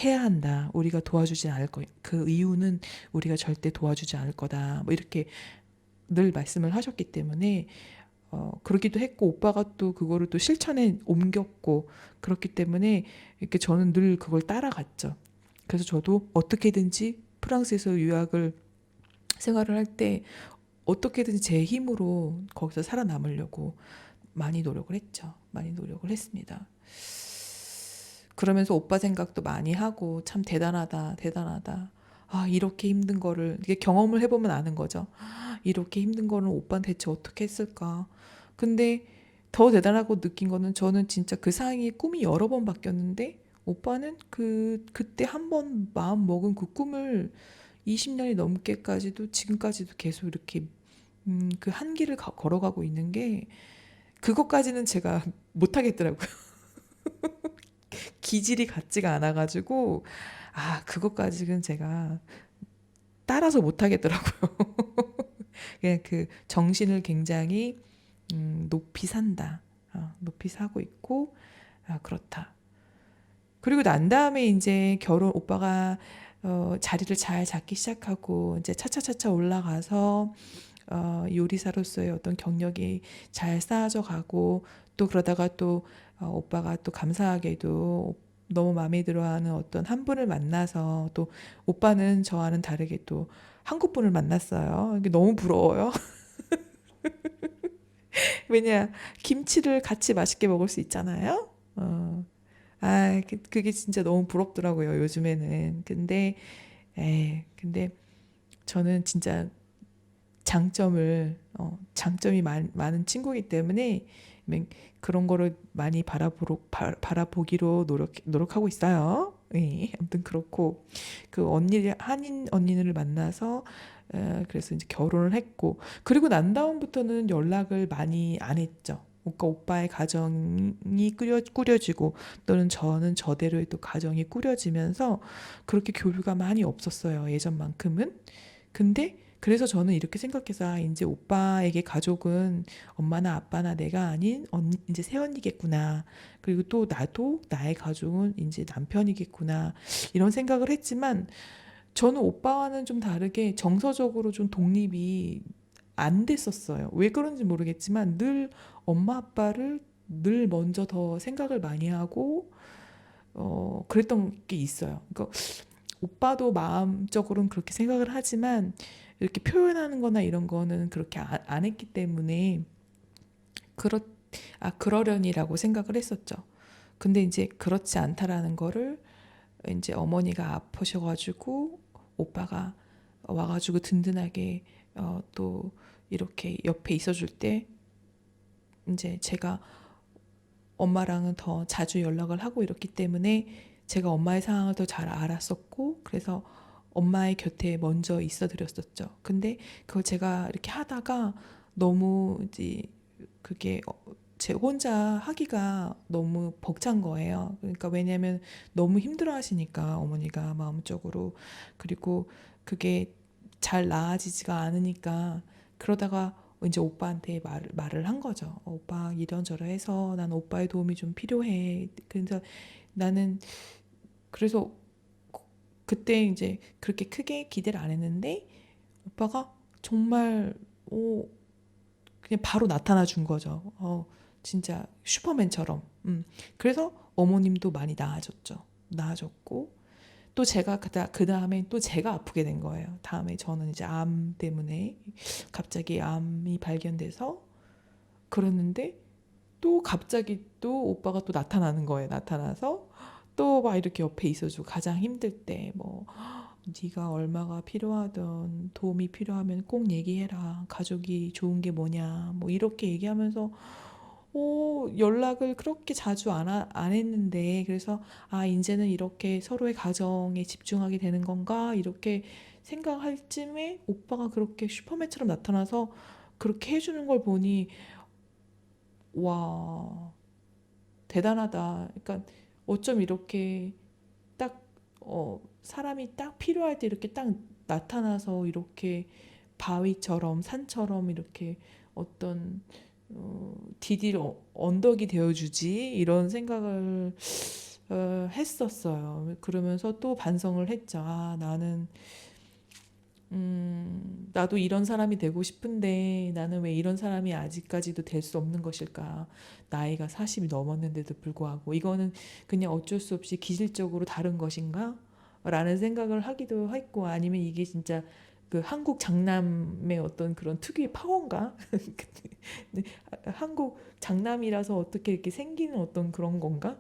해야 한다. 우리가 도와주지 않을 거야. 그 이유는 우리가 절대 도와주지 않을 거다. 뭐 이렇게 늘 말씀을 하셨기 때문에 그러기도 했고 오빠가 또 그거를 또 실천에 옮겼고 그렇기 때문에 이렇게 저는 늘 그걸 따라갔죠. 그래서 저도 어떻게든지 프랑스에서 유학을 생활을 할 때 어떻게든지 제 힘으로 거기서 살아남으려고 많이 노력을 했죠. 많이 노력을 했습니다. 그러면서 오빠 생각도 많이 하고 참 대단하다, 대단하다. 아, 이렇게 힘든 거를 이게 경험을 해보면 아는 거죠. 이렇게 힘든 거는 오빠는 대체 어떻게 했을까? 근데 더 대단하고 느낀 거는 저는 진짜 그 사이에 꿈이 여러 번 바뀌었는데 오빠는 그때 한 번 마음 먹은 그 꿈을 20년이 넘게까지도 지금까지도 계속 이렇게 그 한 길을 걸어가고 있는 게 그것까지는 제가 못 하겠더라고요. 기질이 같지가 않아가지고 아 그것까지는 제가 따라서 못 하겠더라고요. 그냥 그 정신을 굉장히 높이 산다. 높이 사고 있고 그렇다. 그리고 난 다음에 이제 오빠가 자리를 잘 잡기 시작하고 이제 차차차차 올라가서 요리사로서의 어떤 경력이 잘 쌓아져 가고 또 그러다가 또 오빠가 또 감사하게도 너무 마음에 들어하는 어떤 한 분을 만나서 또 오빠는 저와는 다르게 또 한국 분을 만났어요. 이게 너무 부러워요. 왜냐 김치를 같이 맛있게 먹을 수 있잖아요. 그게 진짜 너무 부럽더라고요, 요즘에는. 근데 저는 진짜 장점이 많은 친구이기 때문에 그런 거를 많이 바라보기로 노력하고 있어요. 예, 아무튼 그렇고 한인 언니를 만나서 그래서 이제 결혼을 했고 그리고 난 다음부터는 연락을 많이 안 했죠. 그러니까 오빠의 가정이 꾸려지고 또는 저는 저대로의 또 가정이 꾸려지면서 그렇게 교류가 많이 없었어요. 예전만큼은. 근데 그래서 저는 이렇게 생각해서 이제 오빠에게 가족은 엄마나 아빠나 내가 아닌 이제 새언니겠구나. 그리고 또 나도 나의 가족은 이제 남편이겠구나. 이런 생각을 했지만 저는 오빠와는 좀 다르게 정서적으로 좀 독립이 안 됐었어요. 왜 그런지 모르겠지만 늘 엄마 아빠를 늘 먼저 더 생각을 많이 하고 그랬던 게 있어요. 그러니까 오빠도 마음적으로는 그렇게 생각을 하지만 이렇게 표현하는 거나 이런 거는 그렇게 안 했기 때문에 그렇 그러려니라고 생각을 했었죠. 근데 이제 그렇지 않다라는 거를 이제 어머니가 아프셔가지고 오빠가 와가지고 든든하게 또 이렇게 옆에 있어줄 때 이제 제가 엄마랑은 더 자주 연락을 하고 이렇기 때문에 제가 엄마의 상황을 더 잘 알았었고 그래서 엄마의 곁에 먼저 있어 드렸었죠. 근데 그걸 제가 이렇게 하다가 너무 이제 그게 제 혼자 하기가 너무 벅찬 거예요. 그러니까 왜냐면 너무 힘들어 하시니까 어머니가 마음적으로 그리고 그게 잘 나아지지가 않으니까 그러다가 이제 오빠한테 말을 한 거죠. 오빠 이런저런 해서 난 오빠의 도움이 좀 필요해. 그래서 나는 그래서 그때 이제 그렇게 크게 기대를 안 했는데 오빠가 정말 그냥 바로 나타나 준 거죠. 진짜 슈퍼맨처럼. 그래서 어머님도 많이 나아졌죠. 나아졌고 또 제가 그 다음에 또 제가 아프게 된 거예요. 다음에 저는 이제 암 때문에 갑자기 암이 발견돼서 그랬는데 또 갑자기 또 오빠가 또 나타나는 거예요. 나타나서 또 막 이렇게 옆에 있어주고 가장 힘들 때 뭐 네가 얼마가 필요하든 도움이 필요하면 꼭 얘기해라. 가족이 좋은 게 뭐냐. 뭐 이렇게 얘기하면서 연락을 그렇게 자주 안 했는데 그래서 이제는 이렇게 서로의 가정에 집중하게 되는 건가 이렇게 생각할 쯤에 오빠가 그렇게 슈퍼맨처럼 나타나서 그렇게 해주는 걸 보니 와 대단하다. 그러니까 어쩜 이렇게 딱 사람이 딱 필요할 때 이렇게 딱 나타나서 이렇게 바위처럼 산처럼 이렇게 어떤 디딜 언덕이 되어주지 이런 생각을 했었어요. 그러면서 또 반성을 했죠. 나는 나도 이런 사람이 되고 싶은데 나는 왜 이런 사람이 아직까지도 될 수 없는 것일까? 나이가 40이 넘었는데도 불구하고 이거는 그냥 어쩔 수 없이 기질적으로 다른 것인가? 라는 생각을 하기도 했고 아니면 이게 진짜 그 한국 장남의 어떤 그런 특유의 파워인가? 근데 한국 장남이라서 어떻게 이렇게 생기는 어떤 그런 건가?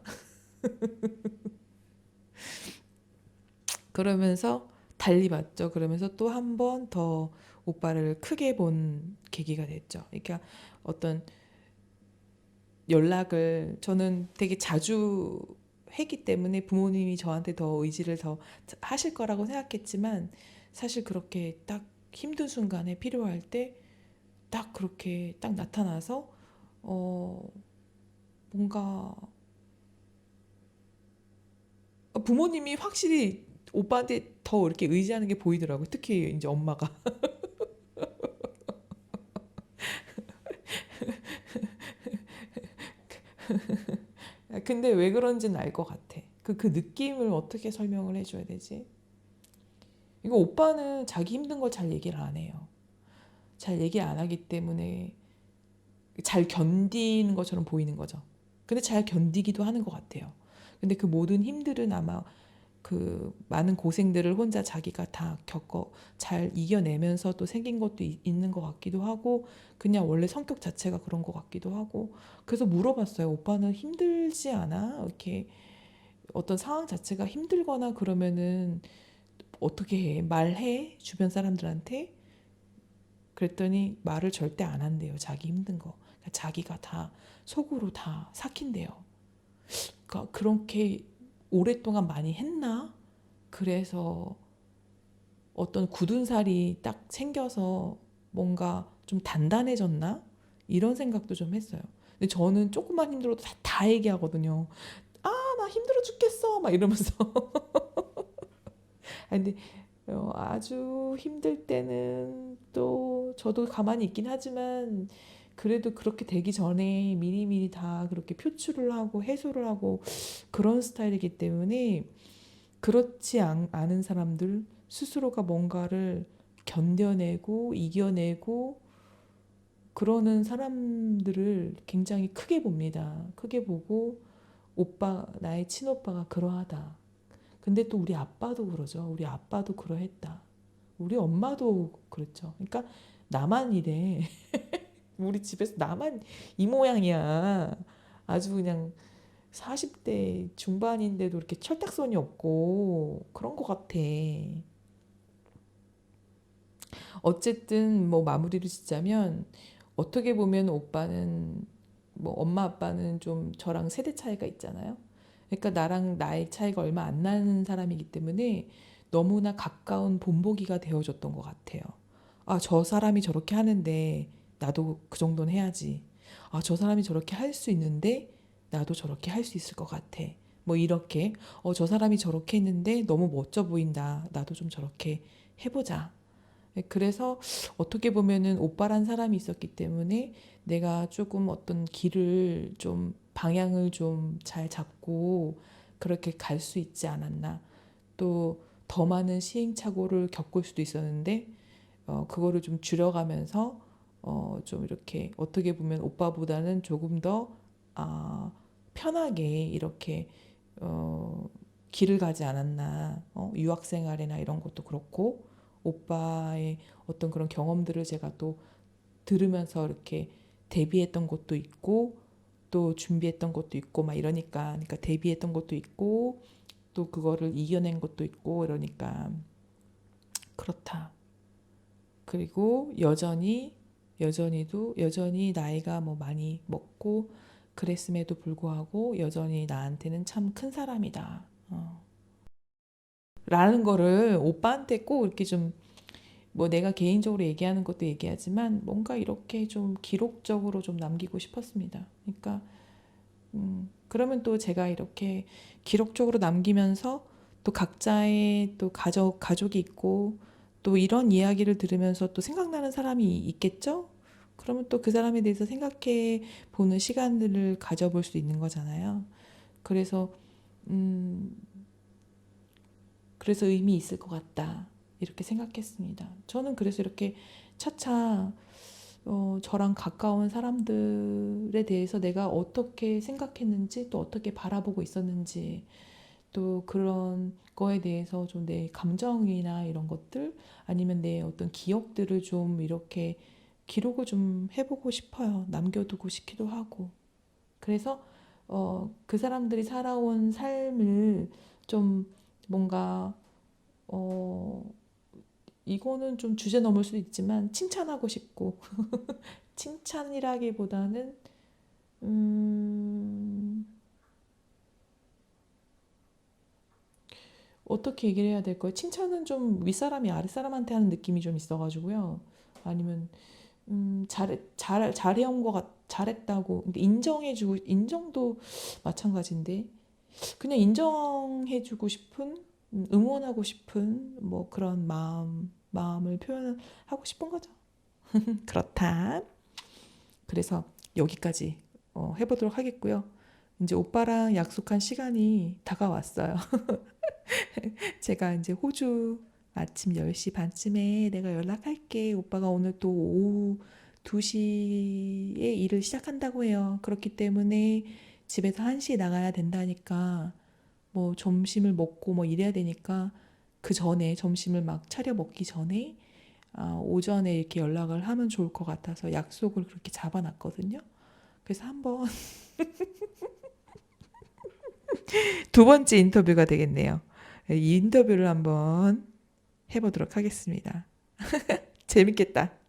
그러면서 달리 봤죠. 그러면서 또 한 번 더 오빠를 크게 본 계기가 됐죠. 그러니까 어떤 연락을 저는 되게 자주 했기 때문에 부모님이 저한테 더 의지를 더 하실 거라고 생각했지만 사실 그렇게 딱 힘든 순간에 필요할 때 딱 그렇게 딱 나타나서 어 뭔가 부모님이 확실히 오빠한테 더 이렇게 의지하는 게 보이더라고요. 특히 이제 엄마가. 근데 왜 그런지는 알 것 같아. 그 느낌을 어떻게 설명을 해줘야 되지? 이거 오빠는 자기 힘든 걸 잘 얘기를 안 해요. 잘 얘기 안 하기 때문에 잘 견디는 것처럼 보이는 거죠. 근데 잘 견디기도 하는 것 같아요. 근데 그 모든 힘들은 아마 그 많은 고생들을 혼자 자기가 다 겪어 잘 이겨내면서 또 생긴 것도 있는 것 같기도 하고 그냥 원래 성격 자체가 그런 것 같기도 하고 그래서 물어봤어요. 오빠는 힘들지 않아? 이렇게 어떤 상황 자체가 힘들거나 그러면은 어떻게 해? 말해? 주변 사람들한테? 그랬더니 말을 절대 안 한대요. 자기 힘든 거. 그러니까 자기가 다 속으로 다 삭힌대요. 그러니까 그렇게 오랫동안 많이 했나? 그래서 어떤 굳은 살이 딱 생겨서 뭔가 좀 단단해졌나? 이런 생각도 좀 했어요. 근데 저는 조금만 힘들어도 다 얘기하거든요. 아, 나 힘들어 죽겠어. 막 이러면서. 근데 아주 힘들 때는 또 저도 가만히 있긴 하지만 그래도 그렇게 되기 전에 미리미리 다 그렇게 표출을 하고 해소를 하고 그런 스타일이기 때문에 그렇지 않은 사람들 스스로가 뭔가를 견뎌내고 이겨내고 그러는 사람들을 굉장히 크게 봅니다. 크게 보고 오빠, 나의 친오빠가 그러하다. 근데 또 우리 아빠도 그러죠. 우리 아빠도 그러했다. 우리 엄마도 그랬죠. 그러니까 나만 이래. 우리 집에서 나만 이 모양이야. 아주 그냥 40대 중반인데도 이렇게 철딱선이 없고 그런 것 같아. 어쨌든 뭐 마무리를 짓자면 어떻게 보면 오빠는 뭐 엄마 아빠는 좀 저랑 세대 차이가 있잖아요. 그러니까 나랑 나이 차이가 얼마 안 나는 사람이기 때문에 너무나 가까운 본보기가 되어줬던 것 같아요. 아, 저 사람이 저렇게 하는데 나도 그 정도는 해야지. 아, 저 사람이 저렇게 할 수 있는데 나도 저렇게 할 수 있을 것 같아. 뭐 이렇게 저 사람이 저렇게 했는데 너무 멋져 보인다. 나도 좀 저렇게 해보자. 그래서 어떻게 보면은 오빠란 사람이 있었기 때문에 내가 조금 어떤 길을 좀 방향을 좀 잘 잡고 그렇게 갈 수 있지 않았나. 또 더 많은 시행착오를 겪을 수도 있었는데 그거를 좀 줄여가면서 좀 이렇게 어떻게 보면 오빠보다는 조금 더 편하게 이렇게 어, 길을 가지 않았나. 유학 생활이나 이런 것도 그렇고 오빠의 어떤 그런 경험들을 제가 또 들으면서 이렇게 대비했던 것도 있고 또 준비했던 것도 있고 막 이러니까 그러니까 대비했던 것도 있고 또 그거를 이겨낸 것도 있고 이러니까 그렇다. 그리고 여전히 나이가 뭐 많이 먹고 그랬음에도 불구하고 여전히 나한테는 참 큰 사람이다. 라는 거를 오빠한테 꼭 이렇게 좀 뭐 내가 개인적으로 얘기하는 것도 얘기하지만 뭔가 이렇게 좀 기록적으로 좀 남기고 싶었습니다. 그러니까 그러면 또 제가 이렇게 기록적으로 남기면서 또 각자의 또 가족이 있고 또 이런 이야기를 들으면서 또 생각나는 사람이 있겠죠? 그러면 또 그 사람에 대해서 생각해 보는 시간들을 가져볼 수 있는 거잖아요. 그래서, 음, 그래서 의미 있을 것 같다. 이렇게 생각했습니다. 저는 그래서 이렇게 차차 저랑 가까운 사람들에 대해서 내가 어떻게 생각했는지 또 어떻게 바라보고 있었는지 또 그런 거에 대해서 좀 내 감정이나 이런 것들 아니면 내 어떤 기억들을 좀 이렇게 기록을 좀 해보고 싶어요. 남겨두고 싶기도 하고. 그래서 그 사람들이 살아온 삶을 좀 뭔가 어, 이거는 좀 주제 넘을 수도 있지만 칭찬하고 싶고 칭찬이라기보다는 음, 어떻게 얘기를 해야 될까요? 칭찬은 좀 윗사람이 아랫사람한테 하는 느낌이 좀 있어가지고요. 아니면 잘해온 잘했다고 근데 인정해주고 인정도 마찬가지인데 그냥 인정해주고 싶은 응원하고 싶은 뭐 그런 마음을 표현하고 싶은 거죠. 그렇다. 그래서 여기까지 해보도록 하겠고요. 이제 오빠랑 약속한 시간이 다가왔어요. 제가 이제 호주 아침 10시 반쯤에 내가 연락할게. 오빠가 오늘 또 오후 2시에 일을 시작한다고 해요. 그렇기 때문에 집에서 1시에 나가야 된다니까 뭐 점심을 먹고 뭐 이래야 되니까 그 전에 점심을 막 차려 먹기 전에 오전에 이렇게 연락을 하면 좋을 것 같아서 약속을 그렇게 잡아놨거든요. 그래서 한번 두 번째 인터뷰가 되겠네요. 이 인터뷰를 한번 해보도록 하겠습니다. 재밌겠다.